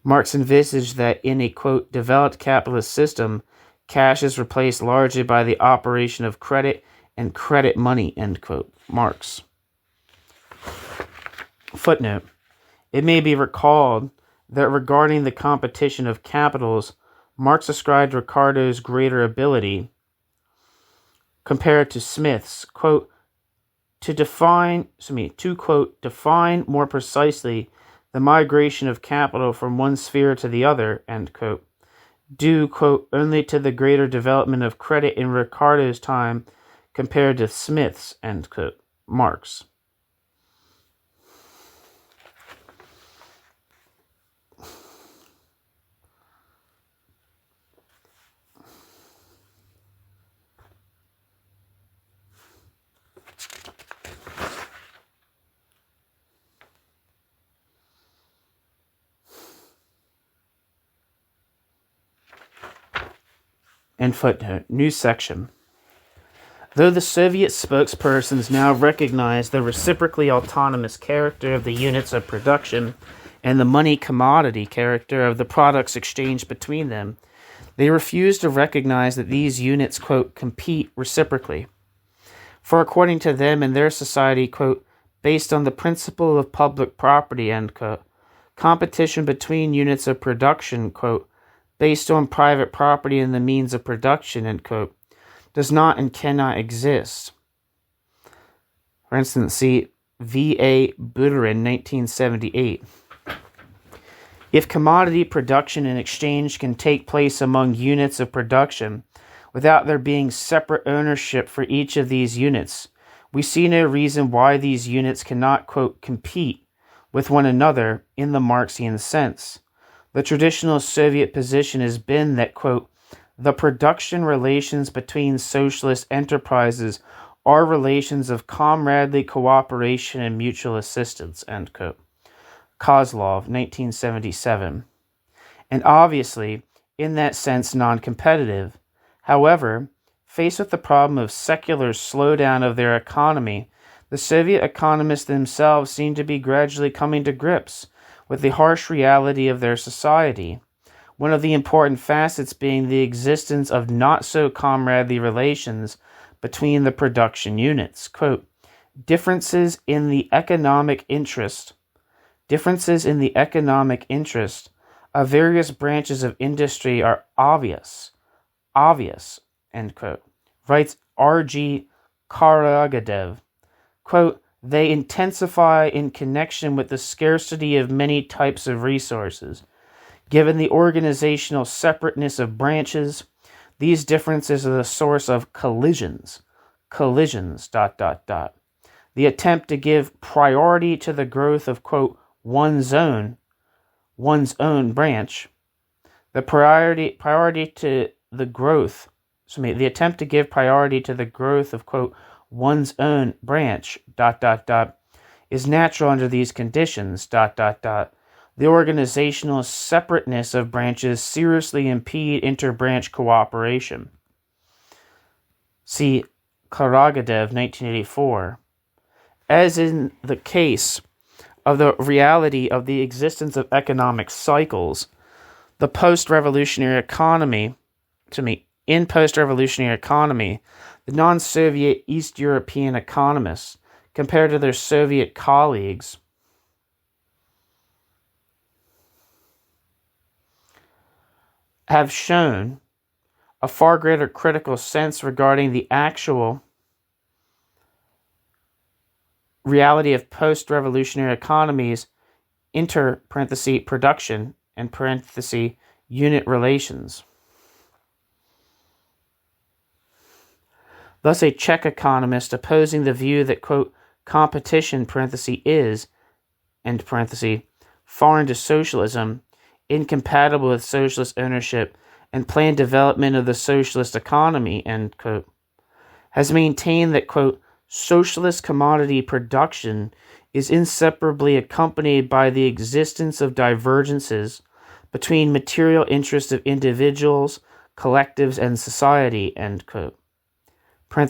envisaged that in a, quote, developed capitalist system, cash is replaced largely by the operation of credit and credit money, end quote. Marx. Footnote. It may be recalled that regarding the competition of capitals, Marx ascribed Ricardo's greater ability compared to Smith's, quote, to quote, define more precisely the migration of capital from one sphere to the other, end quote, due, quote, only to the greater development of credit in Ricardo's time compared to Smith's, end quote. Marx. End footnote. New section. Though the Soviet spokespersons now recognize the reciprocally autonomous character of the units of production and the money commodity character of the products exchanged between them, they refuse to recognize that these units, quote, compete reciprocally. For according to them in their society, quote, based on the principle of public property, end quote, competition between units of production, quote, based on private property and the means of production, end quote, does not and cannot exist. For instance, see V.A. Buterin, 1978. If commodity production and exchange can take place among units of production without there being separate ownership for each of these units, we see no reason why these units cannot, quote, compete with one another in the Marxian sense. The traditional Soviet position has been that, quote, the production relations between socialist enterprises are relations of comradely cooperation and mutual assistance, end quote. Kozlov, 1977. And obviously, in that sense, non-competitive. However, faced with the problem of secular slowdown of their economy, the Soviet economists themselves seem to be gradually coming to grips with the harsh reality of their society, one of the important facets being the existence of not-so-comradely relations between the production units. Quote, differences in the economic interest of various branches of industry are obvious, end quote, writes R.G. Karagadev. Quote, they intensify in connection with the scarcity of many types of resources. Given the organizational separateness of branches, these differences are the source of collisions, The attempt to give priority to the growth of, quote, one's own branch, the attempt to give priority to the growth of, quote, one's own branch, is natural under these conditions, The organizational separateness of branches seriously impede inter-branch cooperation. See Karagadev, 1984. As in the case of the reality of the existence of economic cycles, in post-revolutionary economy, the non-Soviet East European economists, compared to their Soviet colleagues, have shown a far greater critical sense regarding the actual reality of post-revolutionary economies, production, and unit relations. Thus, a Czech economist opposing the view that, quote, competition, is, foreign to socialism, incompatible with socialist ownership, and planned development of the socialist economy, end quote, has maintained that, quote, socialist commodity production is inseparably accompanied by the existence of divergences between material interests of individuals, collectives, and society, end quote. And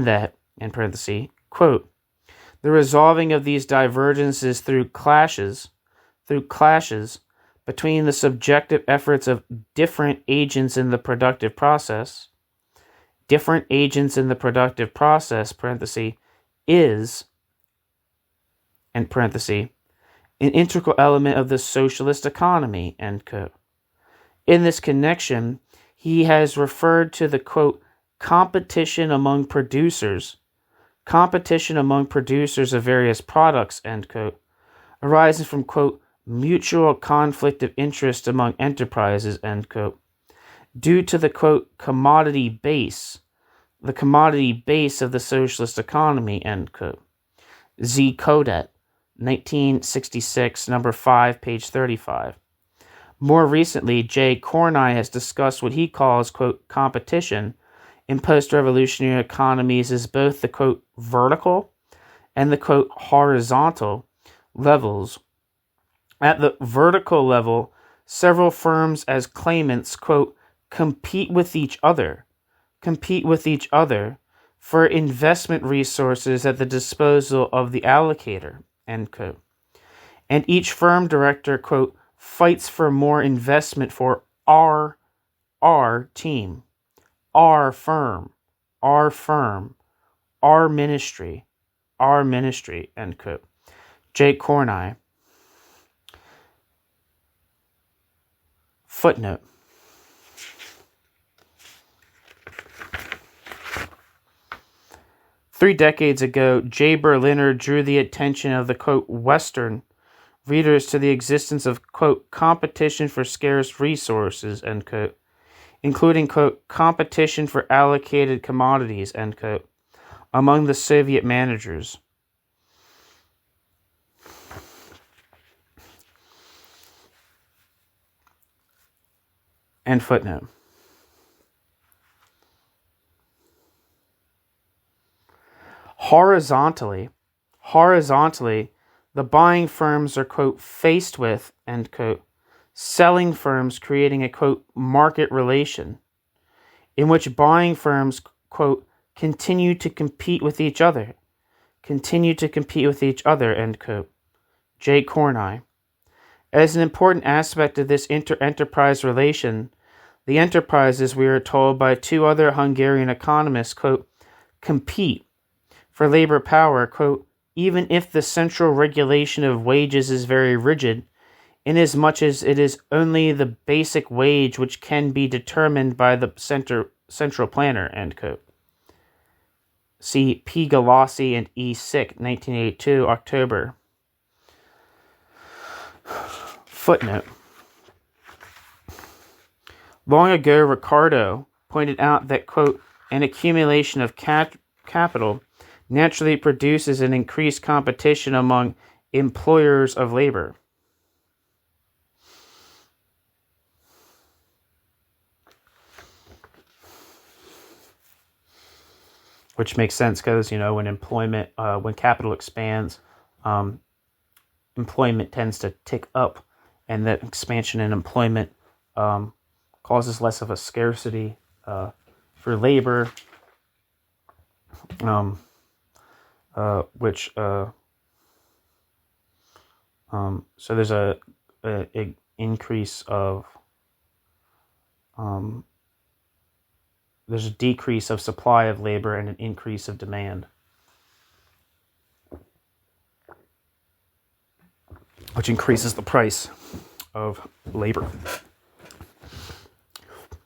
that, quote, the resolving of these divergences through clashes between the subjective efforts of different agents in the productive process, is, an integral element of the socialist economy, end quote. In this connection, he has referred to the, quote, competition among producers of various products, end quote, arising from, quote, mutual conflict of interest among enterprises, end quote, due to the, quote, commodity base of the socialist economy, end quote. Z. Codet, 1966, number 5, page 35. More recently, J. Cornai has discussed what he calls, quote, competition in post-revolutionary economies as both the, quote, vertical and the, quote, horizontal levels. At the vertical level, several firms as claimants, quote, compete with each other for investment resources at the disposal of the allocator, end quote. And each firm director, quote, fights for more investment for our team, our firm, our ministry, end quote. J. Cornai. Footnote. Three decades ago, J. Berliner drew the attention of the, quote, Western readers to the existence of, quote, competition for scarce resources, end quote, including, quote, competition for allocated commodities, end quote, among the Soviet managers. End footnote. Horizontally, the buying firms are, quote, faced with, end quote, selling firms, creating a, quote, market relation in which buying firms, quote, continue to compete with each other, end quote. J. Cornai. As an important aspect of this inter-enterprise relation, the enterprises, we are told by two other Hungarian economists, quote, compete for labor power, quote, even if the central regulation of wages is very rigid, inasmuch as it is only the basic wage which can be determined by the central planner, end quote. See P. Galassi and E. Sick, 1982, October. Footnote. Long ago, Ricardo pointed out that, quote, an accumulation of capital naturally produces an increased competition among employers of labor. Which makes sense because, when capital expands, employment tends to tick up, and that expansion in employment causes less of a scarcity for labor, so there's a increase of there's a decrease of supply of labor and an increase of demand, which increases the price of labor.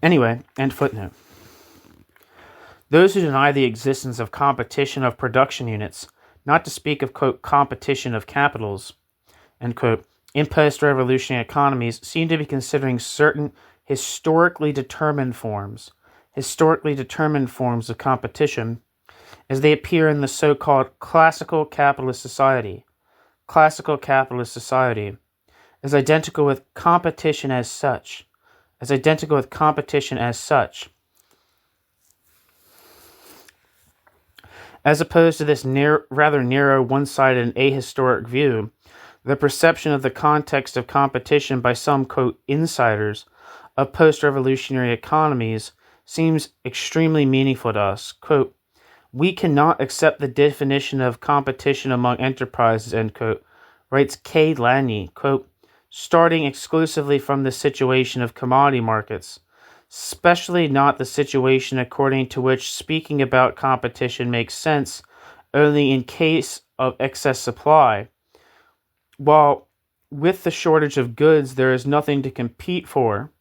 Anyway, end footnote. Those who deny the existence of competition of production units not to speak of, quote, competition of capitals, end quote, in post-revolutionary economies seem to be considering certain historically determined forms of competition as they appear in the so-called classical capitalist society, as identical with competition as such, as opposed to this rather narrow, one-sided, and ahistoric view. The perception of the context of competition by some, quote, insiders of post-revolutionary economies seems extremely meaningful to us. Quote, we cannot accept the definition of competition among enterprises, end quote, writes K. Lanier, quote, starting exclusively from the situation of commodity markets, especially not the situation according to which speaking about competition makes sense only in case of excess supply, while with the shortage of goods there is nothing to compete for, ...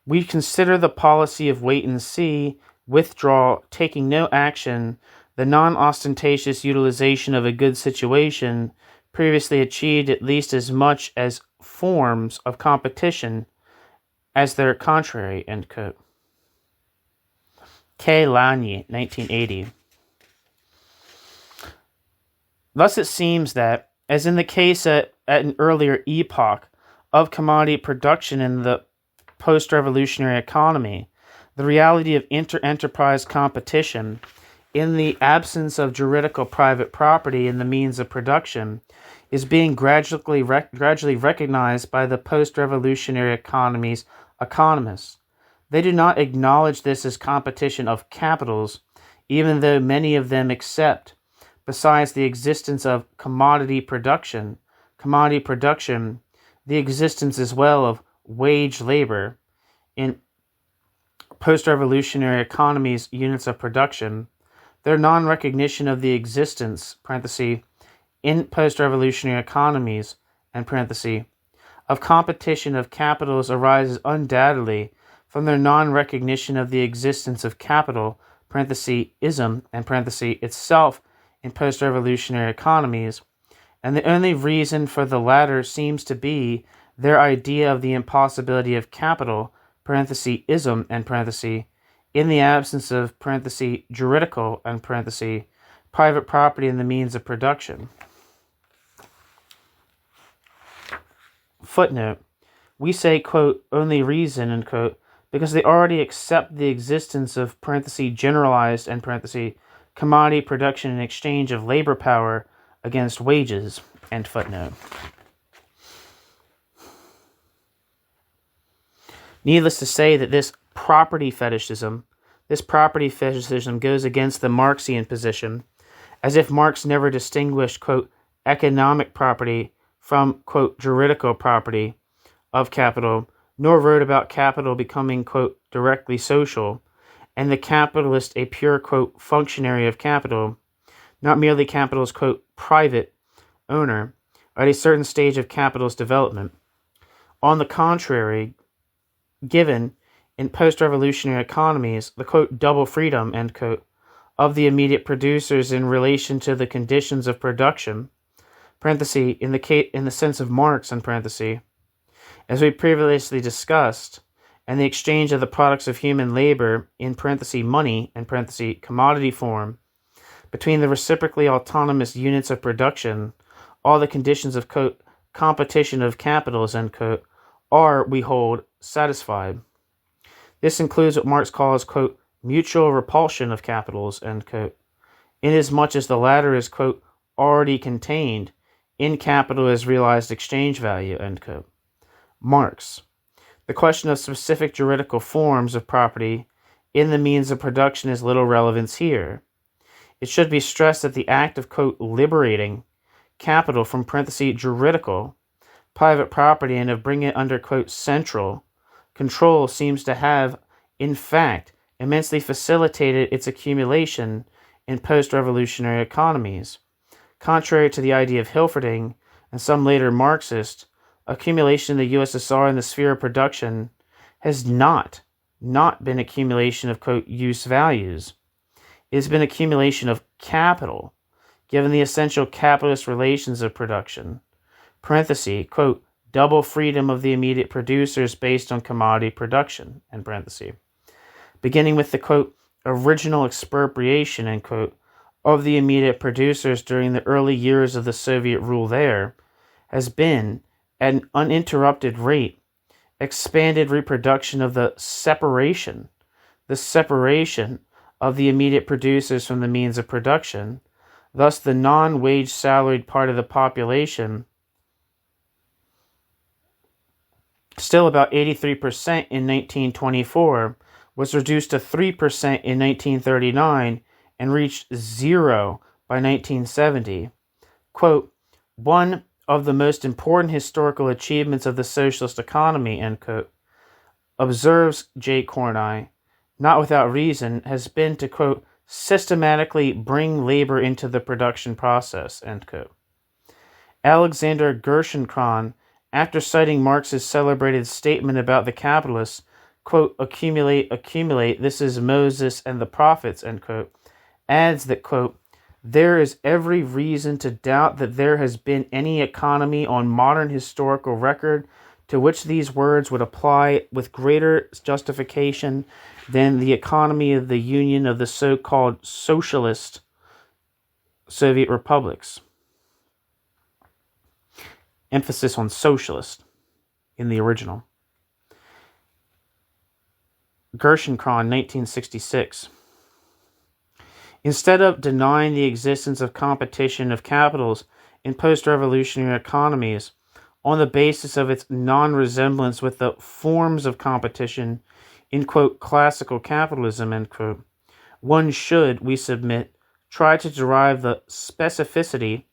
We consider the policy of wait and see, withdrawal, taking no action, the non-ostentatious utilization of a good situation previously achieved at least as much as forms of competition as their contrary, end quote. K. Lanier, 1980. Thus it seems that, as in the case at an earlier epoch of commodity production in the post-revolutionary economy, the reality of inter-enterprise competition, in the absence of juridical private property in the means of production, is being gradually recognized by the post-revolutionary economy's economists. They do not acknowledge this as competition of capitals, even though many of them accept, besides the existence of commodity production, the existence as well of wage labor in post-revolutionary economies' units of production. Their non-recognition of the existence, in post-revolutionary economies, of competition of capitals arises undoubtedly from their non-recognition of the existence of capital, ism, itself in post-revolutionary economies, and the only reason for the latter seems to be their idea of the impossibility of capital, ism, in the absence of, juridical, private property in the means of production. Footnote. We say, quote, only reason, end quote, because they already accept the existence of, generalized, commodity production in exchange of labor power against wages, end footnote. Needless to say that this property fetishism goes against the Marxian position, as if Marx never distinguished, quote, economic property from, quote, juridical property of capital, nor wrote about capital becoming, quote, directly social, and the capitalist a pure, quote, functionary of capital, not merely capital's, quote, private owner, at a certain stage of capital's development. On the contrary, given in post-revolutionary economies the, quote, double freedom, end quote, of the immediate producers in relation to the conditions of production, in the sense of Marx, as we previously discussed, and the exchange of the products of human labor in money, commodity form, between the reciprocally autonomous units of production, all the conditions of, quote, competition of capitals, end quote, are, we hold, satisfied. This includes what Marx calls, quote, mutual repulsion of capitals, end quote, inasmuch as the latter is, quote, already contained in capital as realized exchange value, end quote. Marx. The question of specific juridical forms of property in the means of production has little relevance here. It should be stressed that the act of, quote, liberating capital from juridical private property and of bringing it under, quote, central control seems to have, in fact, immensely facilitated its accumulation in post-revolutionary economies. Contrary to the idea of Hilferding and some later Marxists, accumulation in the USSR in the sphere of production has not been accumulation of, quote, use values. It has been accumulation of capital, given the essential capitalist relations of production. Parenthesis, quote, double freedom of the immediate producers based on commodity production, end parenthesis. Beginning with the, quote, original expropriation, end quote, of the immediate producers during the early years of the Soviet rule there, has been, at an uninterrupted rate, expanded reproduction of the separation of the immediate producers from the means of production, thus the non-wage salaried part of the population, still about 83% in 1924, was reduced to 3% in 1939 and reached 0 by 1970. Quote, one of the most important historical achievements of the socialist economy, end quote, observes J. Corneye, not without reason, has been to, quote, systematically bring labor into the production process, end quote. Alexander Gerschenkron, after citing Marx's celebrated statement about the capitalists, quote, accumulate, this is Moses and the prophets, end quote, adds that, quote, there is every reason to doubt that there has been any economy on modern historical record to which these words would apply with greater justification than the economy of the Union of the so-called socialist Soviet republics. Emphasis on socialist in the original. Gerschenkron, 1966. Instead of denying the existence of competition of capitals in post-revolutionary economies on the basis of its non-resemblance with the forms of competition in, quote, classical capitalism, end quote, one should, we submit, try to derive the specificity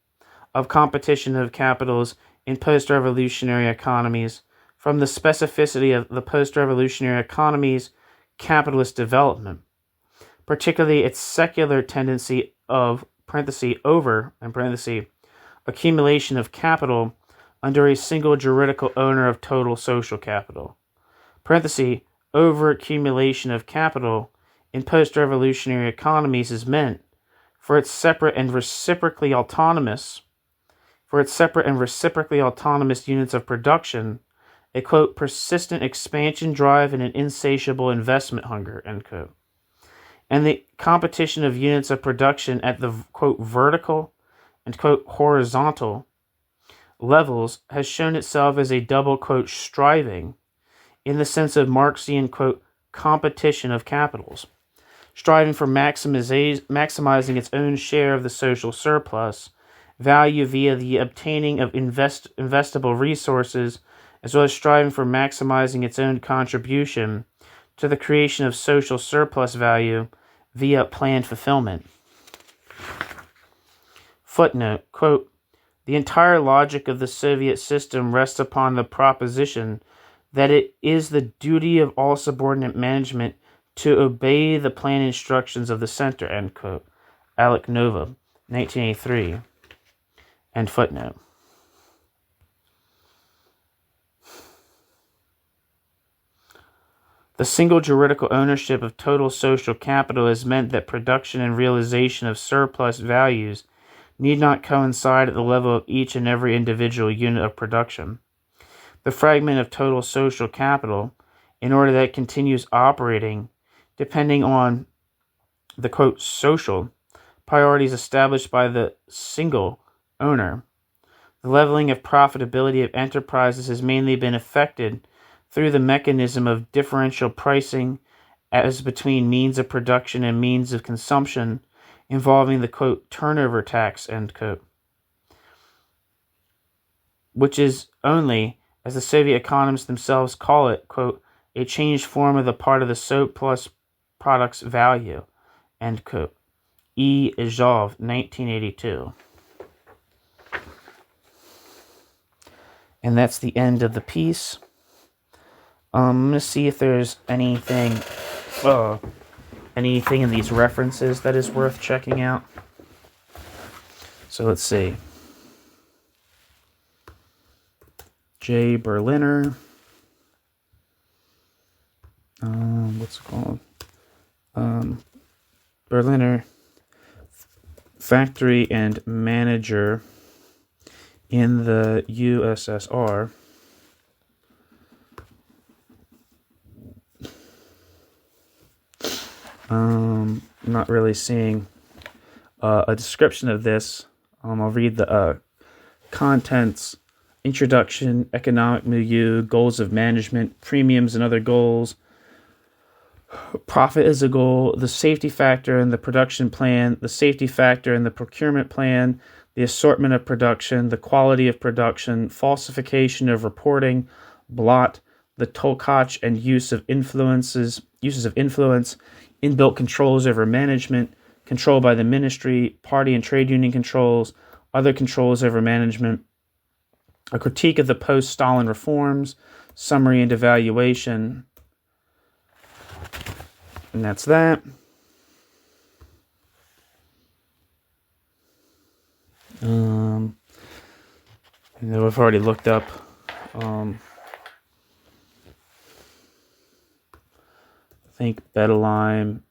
of competition of capitals in post-revolutionary economies from the specificity of the post-revolutionary economy's capitalist development, particularly its secular tendency of, parenthesis, over, and parenthesis, accumulation of capital under a single juridical owner of total social capital, parenthesis, over accumulation of capital in post-revolutionary economies is meant for its separate and reciprocally autonomous units of production, a, quote, persistent expansion drive and an insatiable investment hunger, end quote. And the competition of units of production at the, quote, vertical and, quote, horizontal levels has shown itself as a double, quote, striving in the sense of Marxian, quote, competition of capitals, striving for maximizing its own share of the social surplus value via the obtaining of investable resources, as well as striving for maximizing its own contribution to the creation of social surplus value via planned fulfillment. Footnote, quote, the entire logic of the Soviet system rests upon the proposition that it is the duty of all subordinate management to obey the planned instructions of the center, end quote. Alec Nova, 1983. End footnote. The single juridical ownership of total social capital has meant that production and realization of surplus values need not coincide at the level of each and every individual unit of production. The fragment of total social capital, in order that it continues operating, depending on the, quote, social priorities established by the single owner. The leveling of profitability of enterprises has mainly been effected through the mechanism of differential pricing as between means of production and means of consumption, involving the, quote, turnover tax, end quote, which is only, as the Soviet economists themselves call it, quote, a changed form of the part of the surplus product's value, end quote. E. Izhov, 1982. And that's the end of the piece. I'm going to see if there's anything in these references that is worth checking out. So let's see. J. Berliner. What's it called? Berliner factory and manager in the USSR. Not really seeing a description of this. I'll read the contents: introduction, economic milieu, goals of management, premiums and other goals, profit is a goal, the safety factor in the production plan, the safety factor in the procurement plan, the assortment of production, the quality of production, falsification of reporting, blot, the Tolkach and uses of influence, inbuilt controls over management, control by the ministry, party and trade union controls, other controls over management, a critique of the post-Stalin reforms, summary and evaluation. And that's that. And then we've already looked up I think Bettelheim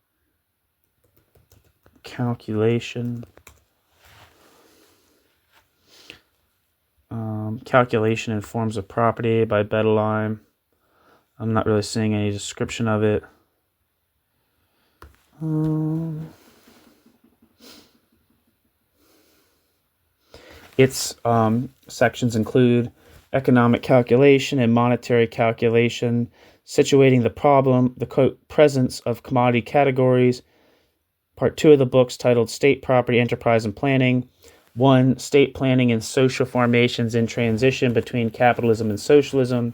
calculation. Calculation in forms of property by Bettelheim. I'm not really seeing any description of it. Its sections include economic calculation and monetary calculation, situating the problem, the quote, presence of commodity categories. Part 2 of the book's titled State Property, Enterprise, and Planning. 1. State planning and social formations in transition between capitalism and socialism.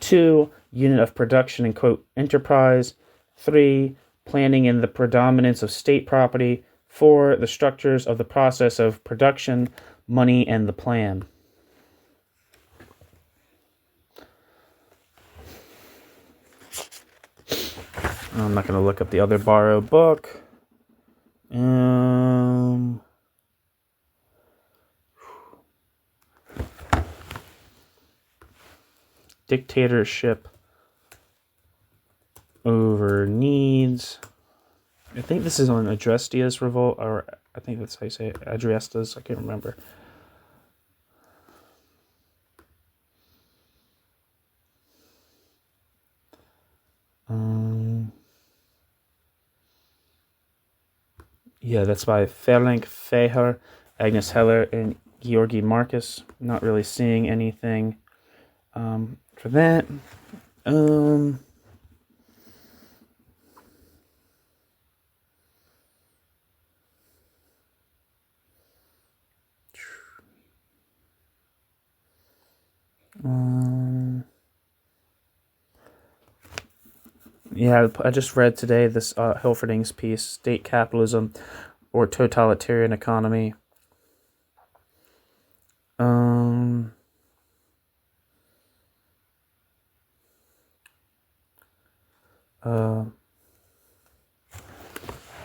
2. Unit of production and quote, enterprise. 3. Planning and the predominance of state property. 4. The structures of the process of production, money, and the plan. I'm not going to look up the other borrowed book. Dictatorship over needs. I think this is on Adrestia's revolt, or I think that's how you say it. Adriesta's, I can't remember. Yeah, that's by Ferenc Feher, Agnes Heller, and Georgi Marcus. Not really seeing anything for that. Yeah, I just read today this Hilferding's piece, State Capitalism or Totalitarian Economy.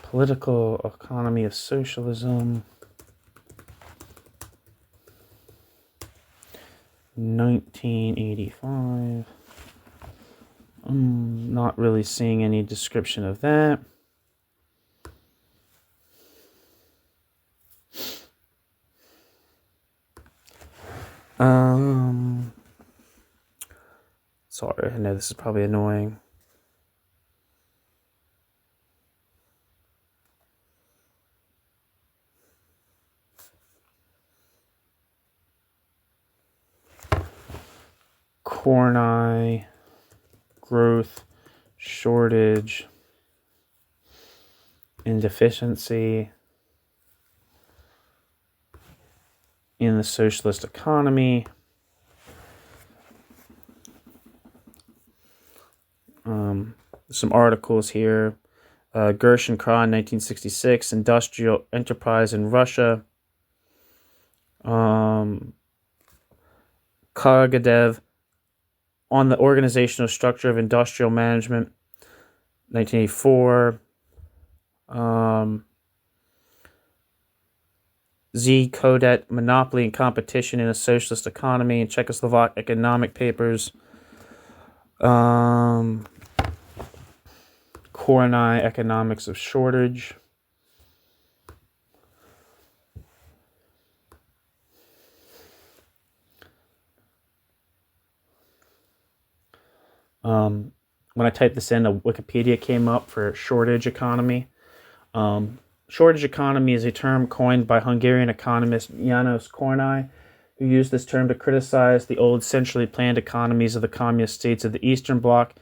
Political Economy of Socialism. 1985. Not really seeing any description of that. Sorry, I know this is probably annoying. Corni, growth, shortage, inefficiency in the socialist economy. Some articles here. Gershon Kron, 1966, Industrial Enterprise in Russia. Kargadev, on the Organizational Structure of Industrial Management, 1984. Z. Kodet, Monopoly and Competition in a Socialist Economy, and Czechoslovak Economic Papers. Koreny, Economics of Shortage. When I typed this in, the Wikipedia came up for shortage economy. Shortage economy is a term coined by Hungarian economist János Kornai, who used this term to criticize the old centrally planned economies of the communist states of the Eastern Bloc.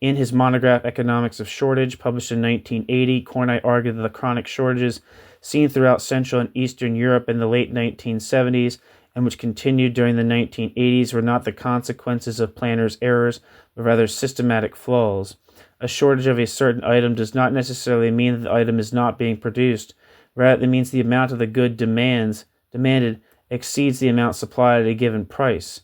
In his monograph Economics of Shortage, published in 1980, Kornai argued that the chronic shortages seen throughout Central and Eastern Europe in the late 1970s and which continued during the 1980s were not the consequences of planners' errors, but rather systematic flaws. A shortage of a certain item does not necessarily mean that the item is not being produced. Rather, it means the amount of the good demanded exceeds the amount supplied at a given price.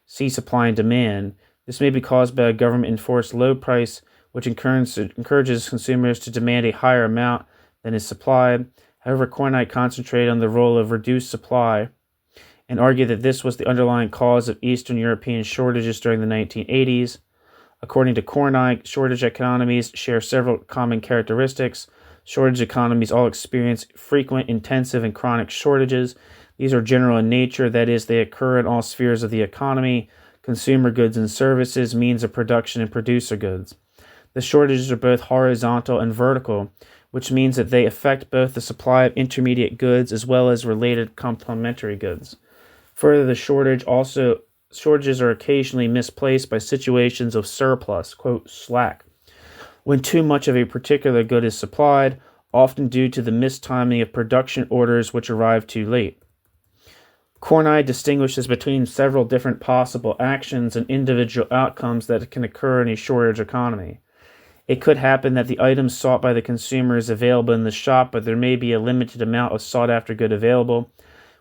See supply and demand. This may be caused by a government-enforced low price, which encourages consumers to demand a higher amount than is supplied. However, Kornai concentrated on the role of reduced supply and argued that this was the underlying cause of Eastern European shortages during the 1980s. According to Kornai, shortage economies share several common characteristics. Shortage economies all experience frequent, intensive, and chronic shortages. These are general in nature, that is, they occur in all spheres of the economy: consumer goods and services, means of production, and producer goods. The shortages are both horizontal and vertical, which means that they affect both the supply of intermediate goods as well as related complementary goods. Further, the shortages are occasionally misplaced by situations of surplus, quote, slack, when too much of a particular good is supplied, often due to the mistiming of production orders which arrive too late. Kornai distinguishes between several different possible actions and individual outcomes that can occur in a shortage economy. It could happen that the item sought by the consumer is available in the shop, but there may be a limited amount of sought-after good available,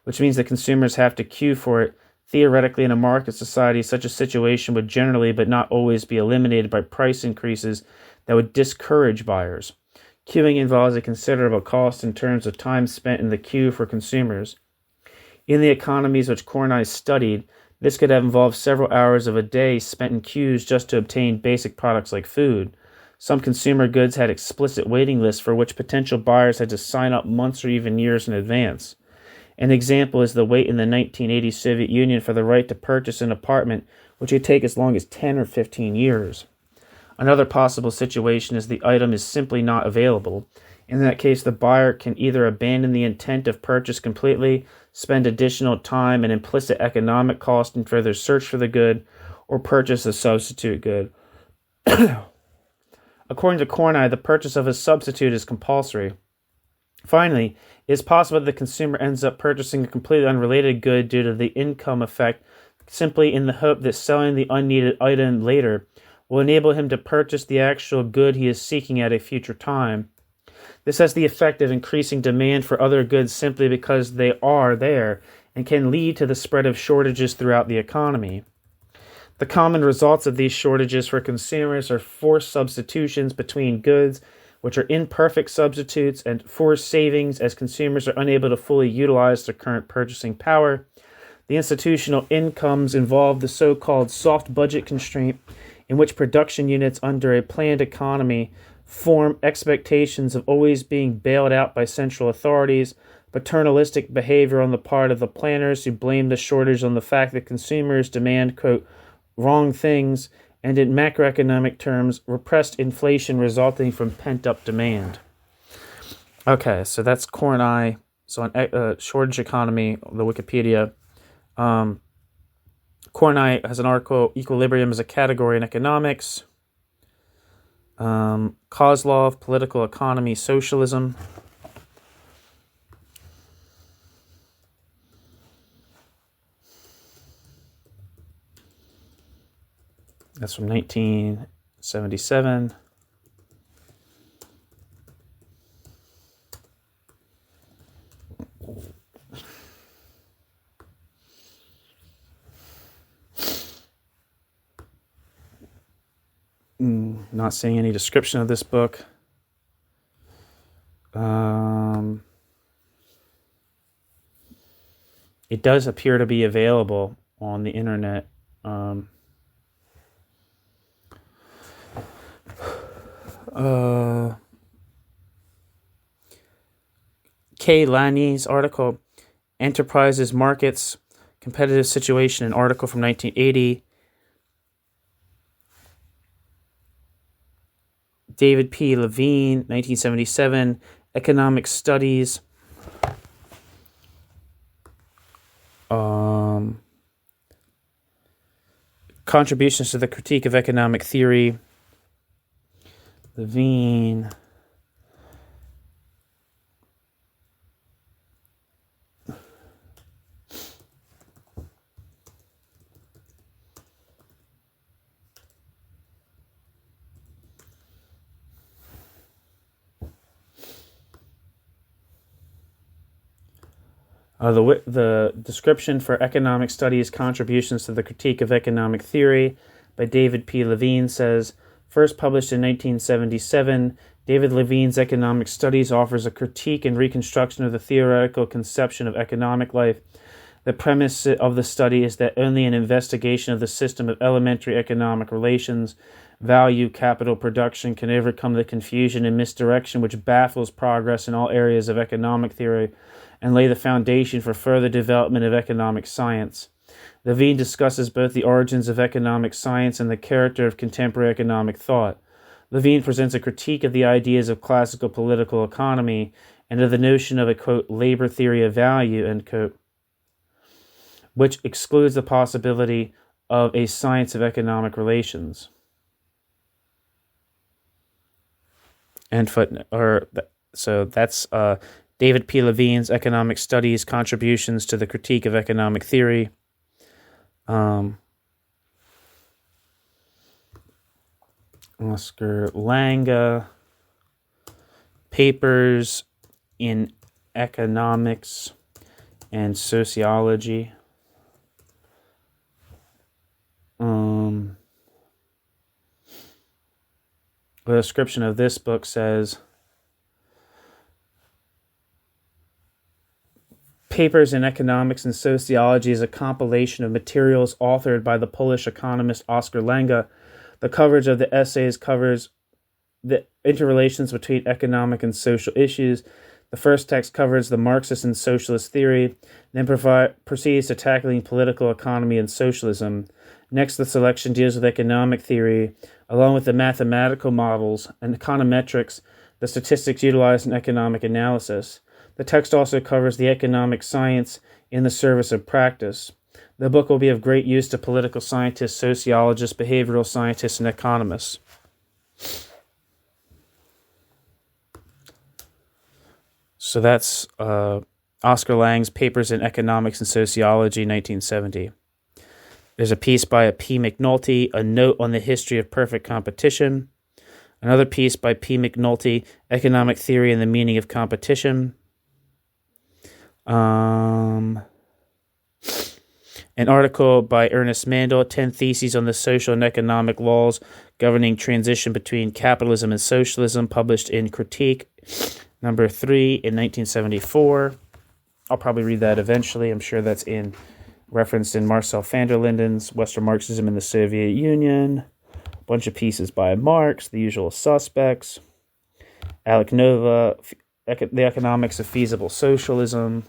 which means that consumers have to queue for it. Theoretically, in a market society, such a situation would generally but not always be eliminated by price increases that would discourage buyers. Queuing involves a considerable cost in terms of time spent in the queue for consumers. In the economies which Kornai studied, this could have involved several hours of a day spent in queues just to obtain basic products like food. Some consumer goods had explicit waiting lists for which potential buyers had to sign up months or even years in advance. An example is the wait in the 1980 Soviet Union for the right to purchase an apartment, which could take as long as 10 or 15 years. Another possible situation is the item is simply not available. In that case, the buyer can either abandon the intent of purchase completely, spend additional time and implicit economic cost in further search for the good, or purchase a substitute good. According to Kornai, the purchase of a substitute is compulsory. Finally, it is possible that the consumer ends up purchasing a completely unrelated good due to the income effect, simply in the hope that selling the unneeded item later will enable him to purchase the actual good he is seeking at a future time. This has the effect of increasing demand for other goods simply because they are there, and can lead to the spread of shortages throughout the economy. The common results of these shortages for consumers are forced substitutions between goods, which are imperfect substitutes, and forced savings as consumers are unable to fully utilize their current purchasing power. The institutional incomes involve the so-called soft budget constraint, in which production units under a planned economy form expectations of always being bailed out by central authorities, paternalistic behavior on the part of the planners who blame the shortage on the fact that consumers demand, quote, wrong things, and in macroeconomic terms, repressed inflation resulting from pent-up demand. Okay, so that's Kornai. So on shortage economy, the Wikipedia. Kornai has an article, Equilibrium as a Category in Economics. Kozlov, Political Economy, Socialism. That's from 1977. Not seeing any description of this book. It does appear to be available on the internet. K. Lani's article, Enterprises, Markets, Competitive Situation, an article from 1980. David P. Levine, 1977, Economic Studies. Contributions to the Critique of Economic Theory. Levine. The description for Economic Studies, Contributions to the Critique of Economic Theory by David P. Levine says, first published in 1977, David Levine's Economic Studies offers a critique and reconstruction of the theoretical conception of economic life. The premise of the study is that only an investigation of the system of elementary economic relations, value, capital, production can overcome the confusion and misdirection which baffles progress in all areas of economic theory and lay the foundation for further development of economic science. Levine discusses both the origins of economic science and the character of contemporary economic thought. Levine presents a critique of the ideas of classical political economy and of the notion of a, quote, labor theory of value, end quote, which excludes the possibility of a science of economic relations. And so that's David P. Levine's Economic Studies, Contributions to the Critique of Economic Theory. Oscar Lange, Papers in Economics and Sociology. The description of this book says, Papers in Economics and Sociology is a compilation of materials authored by the Polish economist Oscar Lange. The coverage of the essays covers the interrelations between economic and social issues. The first text covers the Marxist and socialist theory, then proceeds to tackling political economy and socialism. Next, the selection deals with economic theory, along with the mathematical models and econometrics, the statistics utilized in economic analysis. The text also covers the economic science in the service of practice. The book will be of great use to political scientists, sociologists, behavioral scientists, and economists. So that's Oscar Lange's Papers in Economics and Sociology, 1970. There's a piece by P. McNulty, A Note on the History of Perfect Competition. Another piece by P. McNulty, Economic Theory and the Meaning of Competition. An article by Ernest Mandel, 10 Theses on the Social and Economic Laws Governing Transition Between Capitalism and Socialism, published in Critique, number 3 in 1974. I'll probably read that eventually. I'm sure that's referenced in Marcel van der Linden's Western Marxism in the Soviet Union. A bunch of pieces by Marx, The Usual Suspects. Alec Nova, The Economics of Feasible Socialism.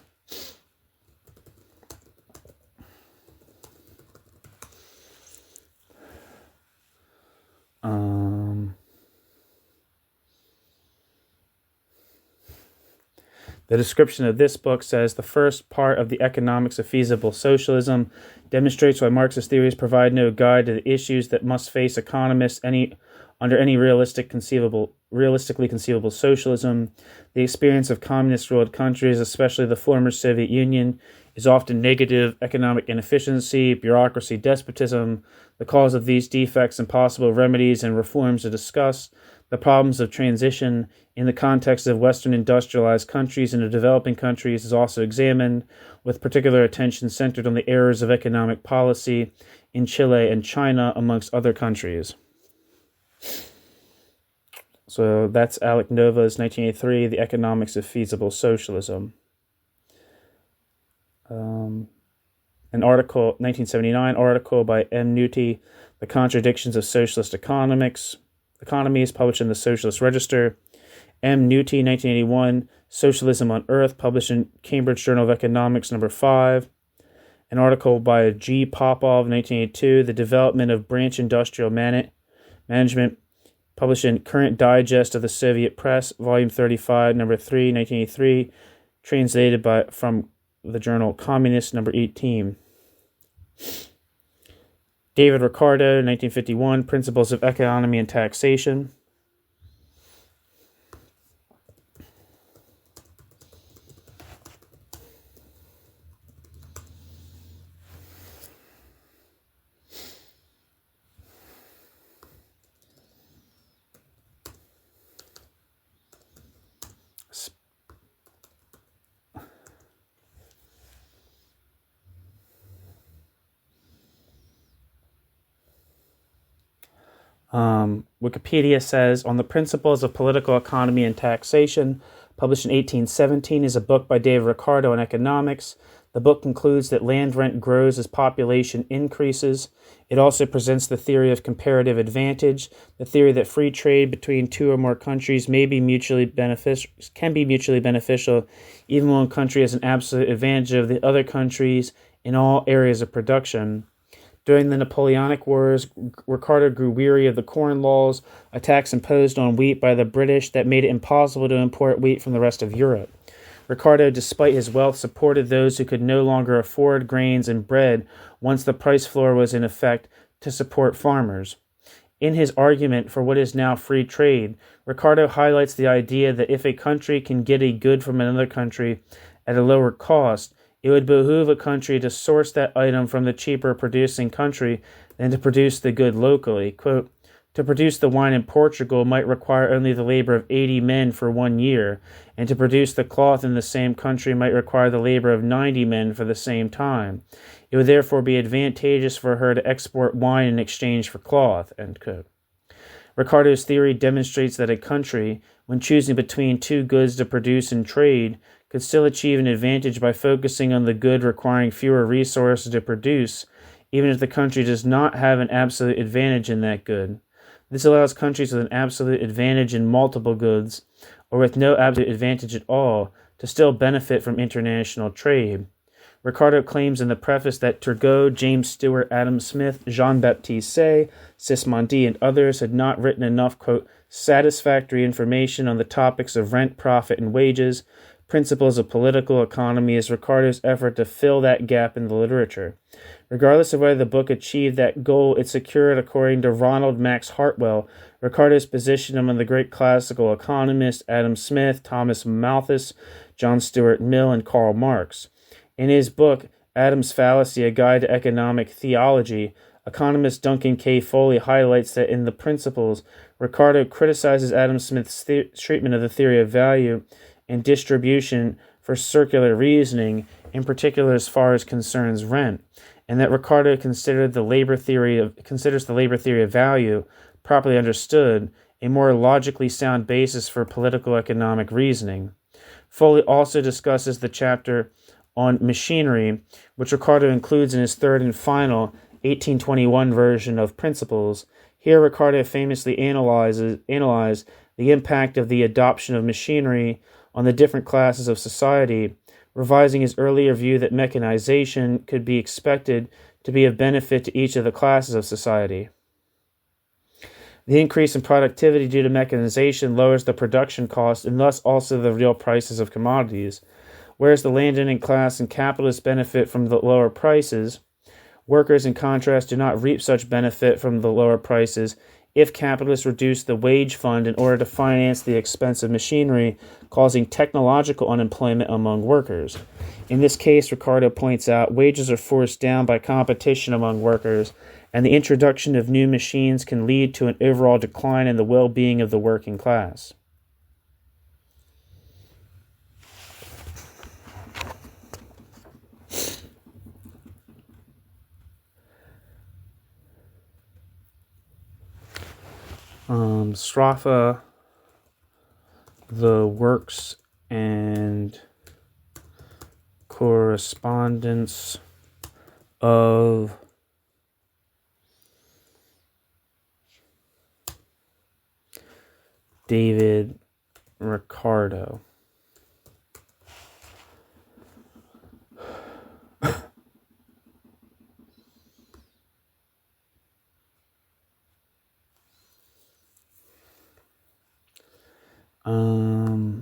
The description of this book says, the first part of the Economics of Feasible Socialism demonstrates why Marxist theories provide no guide to the issues that must face economists under any realistically conceivable socialism. The experience of communist-ruled countries, especially the former Soviet Union, is often negative: economic inefficiency, bureaucracy, despotism. The cause of these defects and possible remedies and reforms are discussed. The problems of transition in the context of Western industrialized countries and of developing countries is also examined, with particular attention centered on the errors of economic policy in Chile and China, amongst other countries. So that's Alec Nova's 1983, The Economics of Feasible Socialism. An article, 1979 article by M. Nuti, The Contradictions of Socialist Economies, published in the Socialist Register. M. Nuti, 1981, Socialism on Earth, published in Cambridge Journal of Economics, number 5. An article by G. Popov, 1982, The Development of Branch Industrial Management, published in Current Digest of the Soviet Press, Volume 35, Number 3, 1983, translated from the journal Communist, Number 18. David Ricardo, 1951, Principles of Economy and Taxation. Wikipedia says, On the Principles of Political Economy and Taxation, published in 1817, is a book by David Ricardo on economics. The book concludes that land rent grows as population increases. It also presents the theory of comparative advantage, the theory that free trade between two or more countries can be mutually beneficial, even when one country has an absolute advantage of the other countries in all areas of production. During the Napoleonic Wars, Ricardo grew weary of the Corn Laws, a tax imposed on wheat by the British that made it impossible to import wheat from the rest of Europe. Ricardo, despite his wealth, supported those who could no longer afford grains and bread once the price floor was in effect to support farmers. In his argument for what is now free trade, Ricardo highlights the idea that if a country can get a good from another country at a lower cost, it would behoove a country to source that item from the cheaper producing country than to produce the good locally. Quote, to produce the wine in Portugal might require only the labor of 80 men for 1 year, and to produce the cloth in the same country might require the labor of 90 men for the same time. It would therefore be advantageous for her to export wine in exchange for cloth. End quote. Ricardo's theory demonstrates that a country, when choosing between two goods to produce and trade, could still achieve an advantage by focusing on the good requiring fewer resources to produce, even if the country does not have an absolute advantage in that good. This allows countries with an absolute advantage in multiple goods, or with no absolute advantage at all, to still benefit from international trade. Ricardo claims in the preface that Turgot, James Stewart, Adam Smith, Jean-Baptiste Say, Sismondi, and others had not written enough, quote, satisfactory information on the topics of rent, profit, and wages, Principles of Political Economy, is Ricardo's effort to fill that gap in the literature. Regardless of whether the book achieved that goal, it secured, according to Ronald Max Hartwell, Ricardo's position among the great classical economists Adam Smith, Thomas Malthus, John Stuart Mill, and Karl Marx. In his book, Adam's Fallacy, A Guide to Economic Theology, economist Duncan K. Foley highlights that in the Principles, Ricardo criticizes Adam Smith's treatment of the theory of value and distribution for circular reasoning, in particular as far as concerns rent, and that Ricardo considers the labor theory of value, properly understood, a more logically sound basis for political economic reasoning. Foley also discusses the chapter on machinery, which Ricardo includes in his third and final 1821 version of Principles. Here Ricardo famously analyzed the impact of the adoption of machinery on the different classes of society, revising his earlier view that mechanization could be expected to be of benefit to each of the classes of society. The increase in productivity due to mechanization lowers the production cost and thus also the real prices of commodities. Whereas the landowning class and capitalists benefit from the lower prices, workers, in contrast, do not reap such benefit from the lower prices if capitalists reduce the wage fund in order to finance the expensive machinery, causing technological unemployment among workers. In this case, Ricardo points out, wages are forced down by competition among workers, and the introduction of new machines can lead to an overall decline in the well-being of the working class. Stropha, the works and correspondence of David Ricardo. Yeah,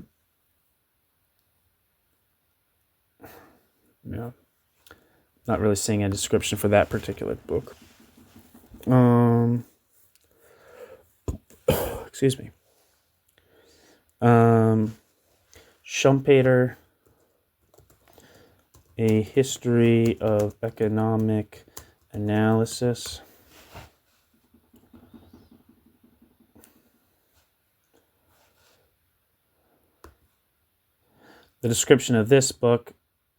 not really seeing a description for that particular book. Excuse me. Schumpeter, A History of Economic Analysis. The description of this book,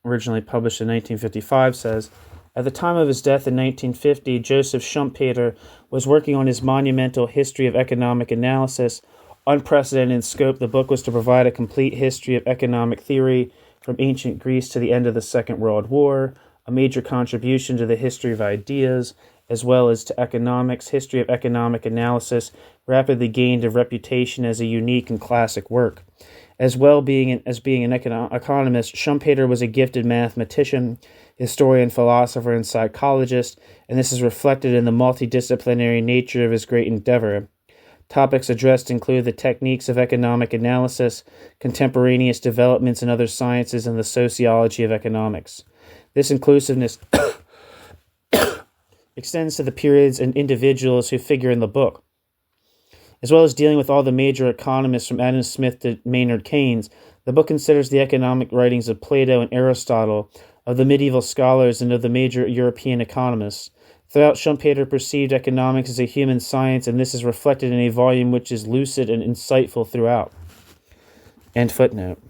originally published in 1955, says, at the time of his death in 1950, Joseph Schumpeter was working on his monumental History of Economic Analysis. Unprecedented in scope, the book was to provide a complete history of economic theory from ancient Greece to the end of the Second World War, a major contribution to the history of ideas, as well as to economics. History of Economic Analysis rapidly gained a reputation as a unique and classic work. As well as being an economist, Schumpeter was a gifted mathematician, historian, philosopher, and psychologist, and this is reflected in the multidisciplinary nature of his great endeavor. Topics addressed include the techniques of economic analysis, contemporaneous developments in other sciences, and the sociology of economics. This inclusiveness extends to the periods and individuals who figure in the book. As well as dealing with all the major economists from Adam Smith to Maynard Keynes, the book considers the economic writings of Plato and Aristotle, of the medieval scholars, and of the major European economists. Throughout, Schumpeter perceived economics as a human science, and this is reflected in a volume which is lucid and insightful throughout. End footnote.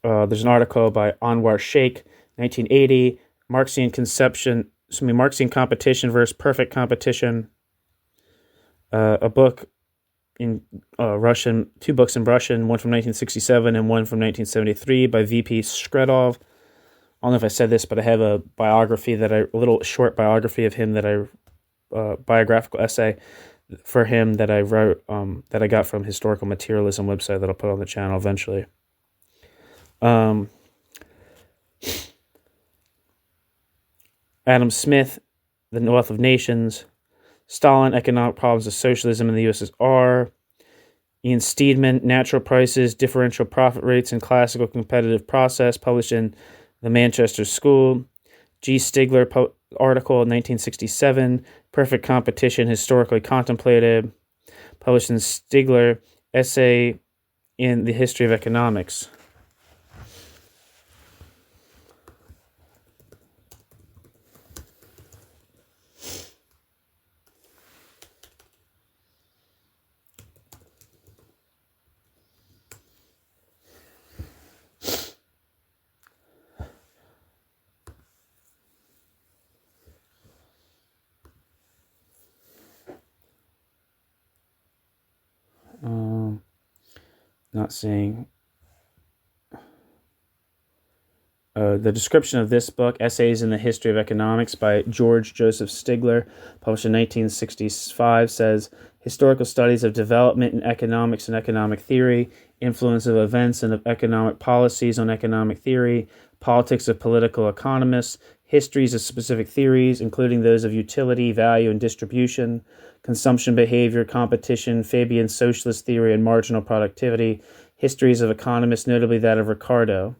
There's an article by Anwar Sheikh, 1980, Marxian Competition versus Perfect Competition. A book in Russian, 2 books in Russian, one from 1967 and one from 1973 by V.P. Shkredov. I don't know if I said this, but I have a little short biography of him biographical essay for him that I wrote, that I got from Historical Materialism website that I'll put on the channel eventually. Adam Smith, The Wealth of Nations, Stalin, Economic Problems of Socialism in the USSR, Ian Steedman, Natural Prices, Differential Profit Rates, and Classical Competitive Process, published in the Manchester School, G. Stigler, article in 1967, Perfect Competition, Historically Contemplated, published in Stigler, Essay in the History of Economics. Not seeing. The description of this book, Essays in the History of Economics by George Joseph Stigler, published in 1965, says, historical studies of development in economics and economic theory, influence of events and of economic policies on economic theory, politics of political economists, histories of specific theories, including those of utility, value, and distribution, consumption behavior, competition, Fabian socialist theory, and marginal productivity, histories of economists, notably that of Ricardo.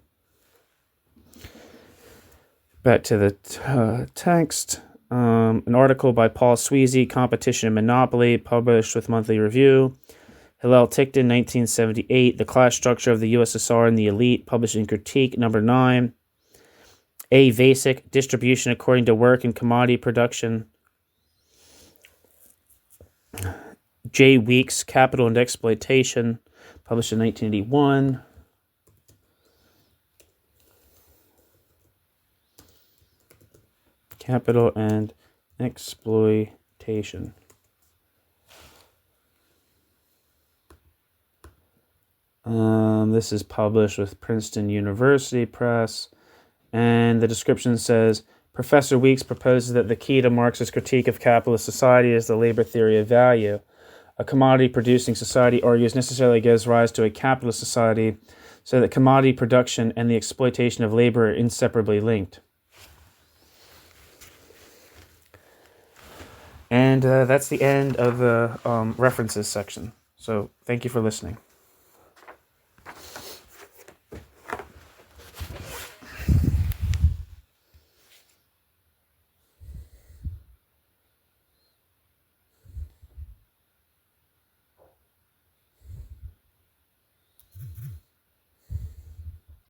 Back to the text. An article by Paul Sweezy, Competition and Monopoly, published with Monthly Review. Hillel Tickton, 1978, The Class Structure of the USSR and the Elite, published in Critique, number 9. A. Vasek, Distribution According to Work and Commodity Production. J. Weeks, Capital and Exploitation, published in 1981. Capital and Exploitation. This is published with Princeton University Press, and the description says, Professor Weeks proposes that the key to Marx's critique of capitalist society is the labor theory of value. A commodity-producing society, argues, necessarily gives rise to a capitalist society, so that commodity production and the exploitation of labor are inseparably linked. And that's the end of the references section. So thank you for listening.